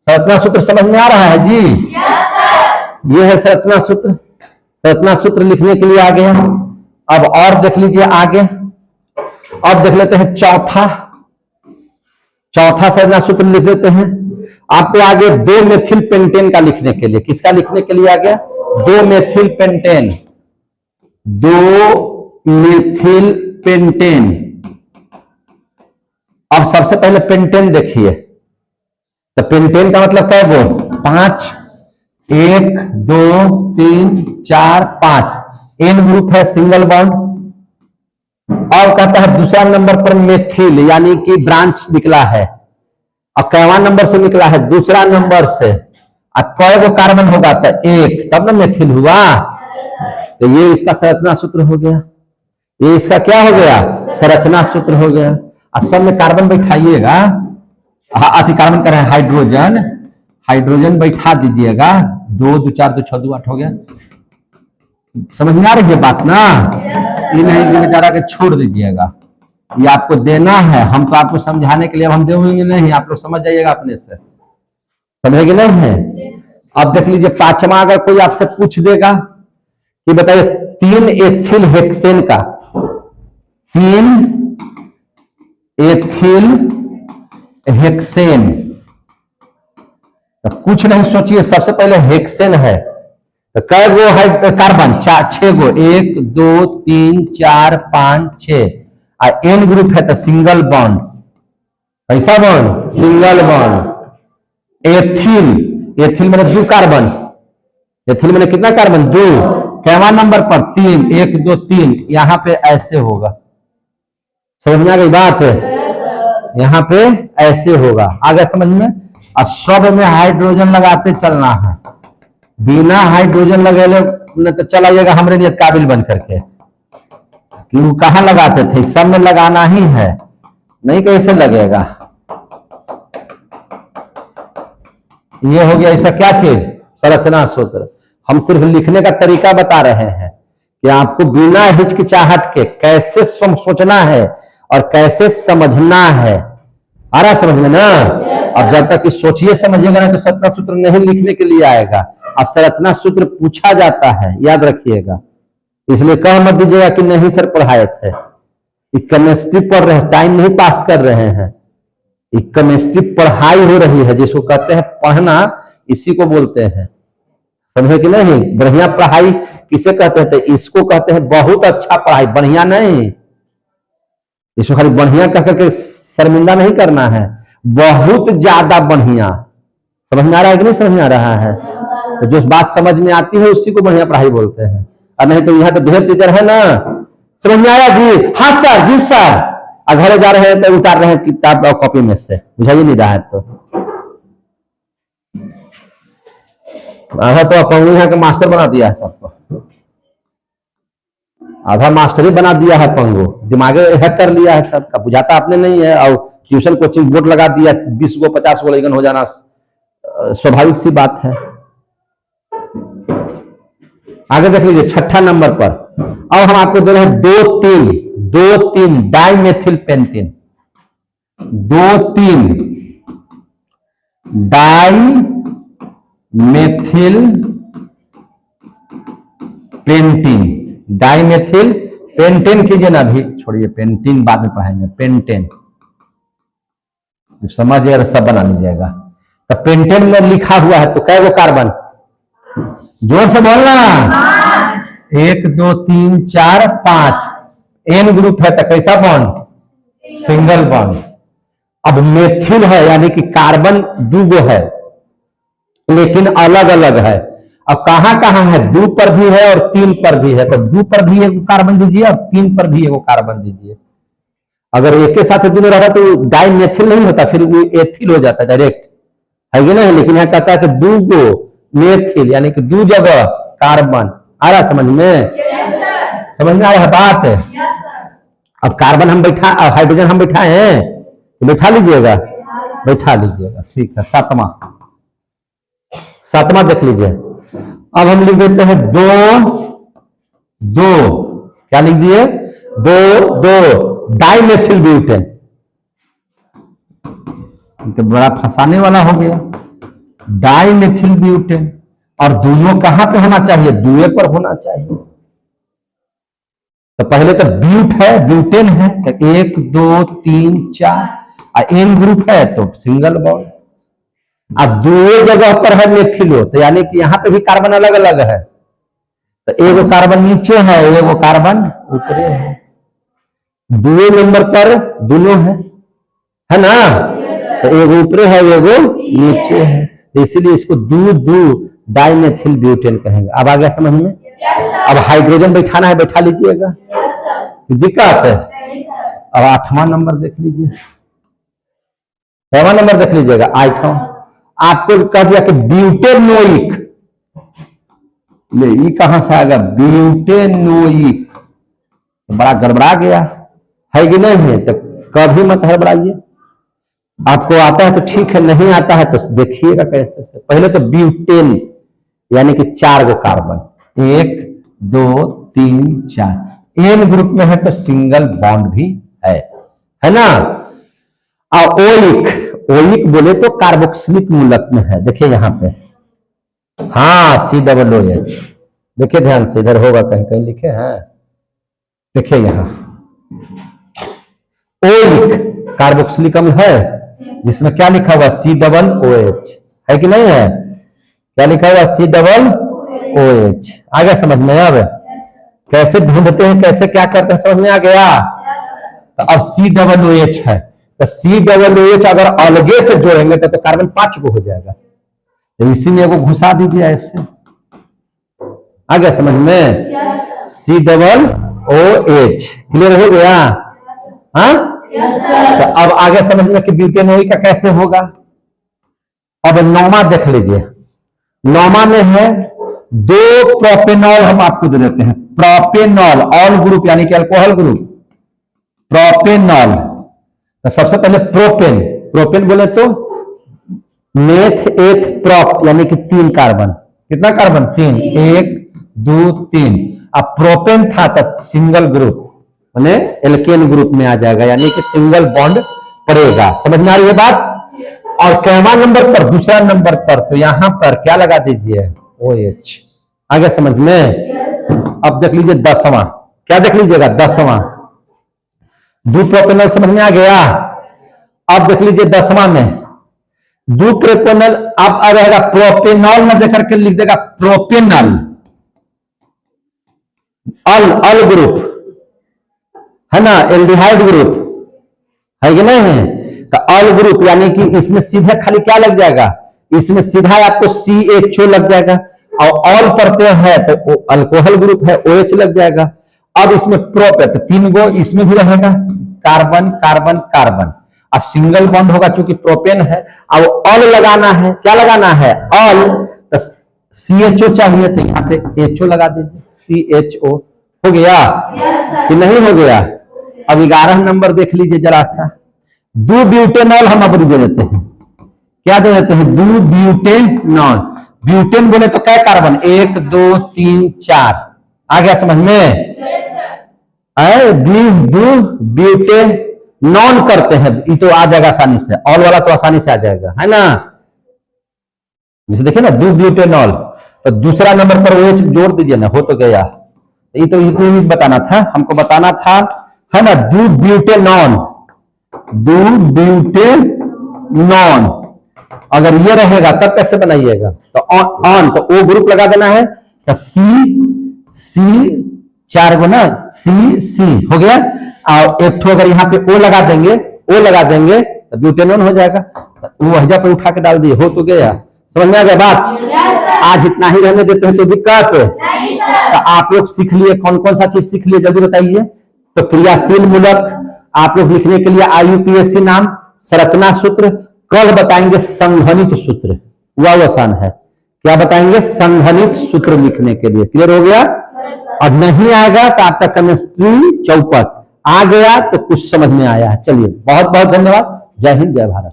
संरचना सूत्र समझ में आ रहा है जी? ये है संरचना सूत्र। संरचना सूत्र लिखने के लिए आ गया। अब और देख लीजिए आगे। अब देख लेते हैं चौथा संरचना सूत्र लिख देते हैं। आपको आगे 2 मेथिल पेंटेन का लिखने के लिए, किसका लिखने के लिए आ गया? 2 मेथिल पेंटेन। 2 methyl pentane. अब सबसे पहले पेंटेन देखिए, तो पेंटेन का मतलब क्या है? वो 5, 1 2 3 4 5 एन ग्रुप है, सिंगल बॉन्ड। और कहता है दूसरा नंबर पर मेथिल, यानी कि ब्रांच निकला है। और कैवा नंबर से निकला है? दूसरा नंबर से। अब कई गो कार्बन होगा? तो 1, तब ना मेथिल हुआ। तो ये इसका संरचना सूत्र हो गया। ये इसका क्या हो गया? संरचना सूत्र हो गया। और सब में कार्बन बैठाइएगा, अति कार्बन कर रहे हैं हाइड्रोजन, हाइड्रोजन बैठा दीजिएगा। 2 2 4 2 6 2 8 हो गया। समझ में आ रही है बात ना? ये नहीं कि बेचारा के छोड़ दीजिएगा, ये आपको देना है। हम तो आपको समझाने के लिए, हम देंगे नहीं, आप लोग समझ जाइएगा अपने से। समझेंगे नहीं है? अब देख लीजिए पांचवा, अगर कोई आपसे पूछ देगा कि बताइए 3 एथिल हेक्सेन का, 3 एथिल हेक्सेन, तो कुछ नहीं सोचिए, सबसे पहले हेक्सेन है तो कै गो है कार्बन? 6 गो। 1 2 3 4 5 6। और एन ग्रुप है तो सिंगल बॉन्ड। कैसा bond? Single bond. Ethyl, ethyl मैंने 2 कार्बन। एथिल मैंने कितना कार्बन? 2। कैवा नंबर पर? 3, 1 2 3। यहां पे ऐसे होगा। समझ में आ गई बात? यहां पे ऐसे होगा। आ गया समझ में? और सब में हाइड्रोजन लगाते चलना है, बिना हाइड्रोजन लगे तो चलाइएगा हमरे लिए काबिल बन करके। कि वो कहां लगाते थे? सब में लगाना ही है, नहीं कैसे लगेगा? ये हो गया इसका क्या चीज? संरचना सूत्र। हम सिर्फ लिखने का तरीका बता रहे हैं कि आपको बिना हिचकिचाहट के कैसे सोचना है और कैसे समझना है। आ रहा समझ में ना? अब जब तक कि सोचिए समझिएगा ना तो संरचना सूत्र नहीं लिखने के लिए आएगा। अब संरचना सूत्र पूछा जाता है, याद रखिएगा। इसलिए कह मत दीजिएगा कि नहीं सर पढ़ाए थे, केमिस्ट्री पढ़ रहे हैं, टाइम नहीं पास कर रहे हैं। केमिस्ट्री पढ़ाई हो रही है, जिसको कहते हैं पढ़ना, इसी को बोलते हैं। समझे कि नहीं? बढ़िया पढ़ाई किसे कहते हैं? तो इसको कहते हैं बहुत अच्छा पढ़ाई, बढ़िया नहीं। इसको खाली बढ़िया कह करके शर्मिंदा नहीं करना है, बहुत ज्यादा बढ़िया। समझ में आ रहा है कि नहीं समझ में आ रहा है? तो जो बात समझ में आती है उसी को बढ़िया पढ़ाई बोलते हैं। और नहीं तो यहाँ तो ढेर टीचर है ना, समझ में आया जी? हाँ सर, जी सर। घर जा रहे हैं तो उतार रहे हैं किताब और कॉपी में से, बुझाइए नहीं रहा है तो आधा तो अपन यहाँ के मास्टर बना दिया है सबको, आधा मास्टर ही बना दिया है पंगो, दिमागे हैक कर लिया है सबका, बुझाता आपने नहीं है। और ट्यूशन कोचिंग बोर्ड लगा दिया, 20 गो 50 गो लेकिन हो जाना स्वाभाविक सी बात है। आगे देख लीजिए छठा नंबर पर। अब हम आपको दे रहे हैं 2,3 dimethyl pentane, 2,3 dimethyl pentane. Dimethyl pentane कीजिए ना, अभी छोड़िए, पेंटेन बाद में पढ़ाएंगे। पेंटेन समझिए, सब बना लीजिएगा। तो पेंटेन में लिखा हुआ है तो कै गो कार्बन? जोर से बोलना। 1 2 3 4 5। एन ग्रुप है तो कैसा बॉन्ड? Single bond. अब मेथिल है, यानी कि कार्बन 2 गो है लेकिन अलग अलग है। अब कहां कहां है? 2 पर भी है और 3 पर भी है। तो 2 पर भी एक कार्बन दीजिए और 3 पर भी एक कार्बन दीजिए। अगर एक के साथ दोनों रहा तो डाइमेथिल नहीं होता, फिर वो एथिल हो जाता डायरेक्ट, है कि नहीं? लेकिन यहां कहता है कि 2 गो मेथिल यानी कि 2 जगह कार्बन। आ रहा समझ में? समझ में आ रहा है बात? अब कार्बन हम बैठा, हाइड्रोजन हम बैठाए हैं, तो बैठा लीजिएगा, बैठा लीजिएगा। ठीक है, सातवां देख लीजिए। अब हम लिख देते हैं 2 क्या लिख दिए? 2 डाइमेथिल ब्यूटेन। तो बड़ा फंसाने वाला हो गया, डाइमेथिल ब्यूटेन। और दोनों कहां पे होना चाहिए? दुए पर होना चाहिए। तो पहले तो ब्यूट है, ब्यूटेन है, तो 1 2 3 4 एन ग्रुप है तो सिंगल बॉन्ड। अब दुए जगह पर है मेथिलो, तो यानी कि यहां पे भी कार्बन अलग अलग है, तो एगो कार्बन नीचे है, एगो कार्बन ऊपरे है। दुए नंबर पर दोनों है ना? तो एगो ऊपरे है, एगो नीचे है, तो इसीलिए इसको दू डाइमेथिल ब्यूटेन कहेंगे। अब आ गया समझ में? अब हाइड्रोजन बैठाना है, बैठा लीजिएगा, दिक्कत है। अब 8वां नंबर देख लीजिए, 7वां नंबर देख लीजिएगा। 8वां आपको कह दिया कि ब्यूटेनोइक, ये कहां से आएगा? ब्यूटेनोइक, तो बड़ा गड़बड़ा गया है कि नहीं है? तो कभी मत हड़बड़ाइए, आपको आता है तो ठीक है, नहीं आता है तो देखिएगा कैसे से। पहले तो ब्यूटेन यानी कि 4 गो कार्बन, 1 2 3 4 एन ग्रुप में है तो सिंगल बॉन्ड भी है ना? और ओइक बोले तो कार्बोक्सिलिक मूलक में है, देखिए यहां पे, हाँ COOH, देखिए ध्यान से, इधर होगा कहीं कहीं लिखे हैं, देखिए यहां ओइक कार्बोक्सिलिक अम्ल है, जिसमें क्या लिखा हुआ? COOH है कि नहीं है? क्या लिखा हुआ? COOH। आ गया समझ में? अब कैसे ढूंढते हैं, कैसे क्या करते हैं, समझ में आ गया? तो अब COOH है, तो COOH अगर अलगे से जोड़ेंगे तो कार्बन 5 को हो जाएगा, तो इसी में वो घुसा दीजिए ऐसे। आ गया समझ में? COOH क्लियर हो गया? हाँ, तो अब आगे समझ में कि ब्यूटेनोइक का कैसे होगा। अब 9वां देख लीजिए, 9वां में है 2 प्रोपेनॉल, हम आपको दे देते हैं प्रोपेनॉल, ऑल ग्रुप यानी कि अल्कोहल ग्रुप, प्रोपेनॉल। तो सबसे पहले प्रोपेन बोले तो मेथ एथ प्रोप यानी कि 3 कार्बन, कितना कार्बन? 3, 1 2 3। अब प्रोपेन था तो सिंगल ग्रुप माने एल्केन ग्रुप में आ जाएगा, यानी कि सिंगल बॉन्ड पड़ेगा। समझ में आ रही है बात? और कैवा नंबर पर, दूसरा नंबर पर, तो यहां पर क्या लगा दीजिए? OH। आ गया समझ में? अब देख लीजिए 10वां, क्या देख लीजिएगा? 10वां 2 प्रोपेनॉल, समझ में आ गया? अब देख लीजिए 10वां में 2 प्रोपेनॉल, अब आ रहेगा प्रोपेनॉल में देख करके लिख देगा प्रोपेनॉल, अल ग्रुप है ना, एल्डिहाइड ग्रुप है कि नहीं है? तो अल ग्रुप यानी कि इसमें सीधे खाली क्या लग जाएगा? इसमें सीधा आपको CHO लग जाएगा, और ऑल पढ़ते हैं तो अल्कोहल ग्रुप है, OH लग जाएगा। अब इसमें प्रोप है तो 3 गो इसमें भी रहेगा, कार्बन कार्बन कार्बन, और सिंगल बॉन्ड होगा चूंकि प्रोपेन है। अब ऑल लगाना है, क्या लगाना है? ऑल, तो CHO चाहिए तो यहाँ पे HO लगा दीजिए, CHO हो गया कि नहीं हो गया? अब 11 नंबर देख लीजिए जरा सा, 2 ब्यूटेनॉल हम अब दे देते हैं, क्या दे देते हैं? 2 ब्यूटेनॉल। ब्यूटेन बोले तो क्या कार्बन? 1 2 3 4। आ गया समझ में? ब्यूटेन नॉन करते हैं, ये तो आ जाएगा आसानी से, ऑल वाला तो आसानी से आ जाएगा, है ना? जैसे देखिए ना 2 ब्यूटेनॉल, तो दूसरा नंबर पर OH जोड़ दीजिए ना, हो तो गया। ये तो इतनी बताना था हमको, बताना था, है ना? 2 ब्यूटेनॉन, 2 ब्यूटेनॉन, अगर ये रहेगा तब कैसे बनाइएगा? तो ऑन, तो O ग्रुप लगा देना है, तो C 4 गो ना, C हो गया। और एक ठो अगर यहाँ पे O लगा देंगे तो ब्यूटेनॉन हो जाएगा। वो हजा पे उठा के डाल दिए, हो तो गया। समझ में आ गया बात? आज इतना ही रहने देते हैं तो दिक्कत तो आप लोग सीख लिए, कौन कौन सा चीज सीख लिए जल्दी बताइए। तो क्रियाशील मूलक आप लोग लिखने के लिए IUPAC नाम, संरचना सूत्र, कल बताएंगे संघनित सूत्र, वह आसान है। क्या बताएंगे? संघनित सूत्र लिखने के लिए। क्लियर हो गया? और नहीं आएगा तो आपका केमिस्ट्री चौपट, आ गया तो कुछ समझ में आया है। चलिए, बहुत बहुत धन्यवाद। जय हिंद, जय भारत।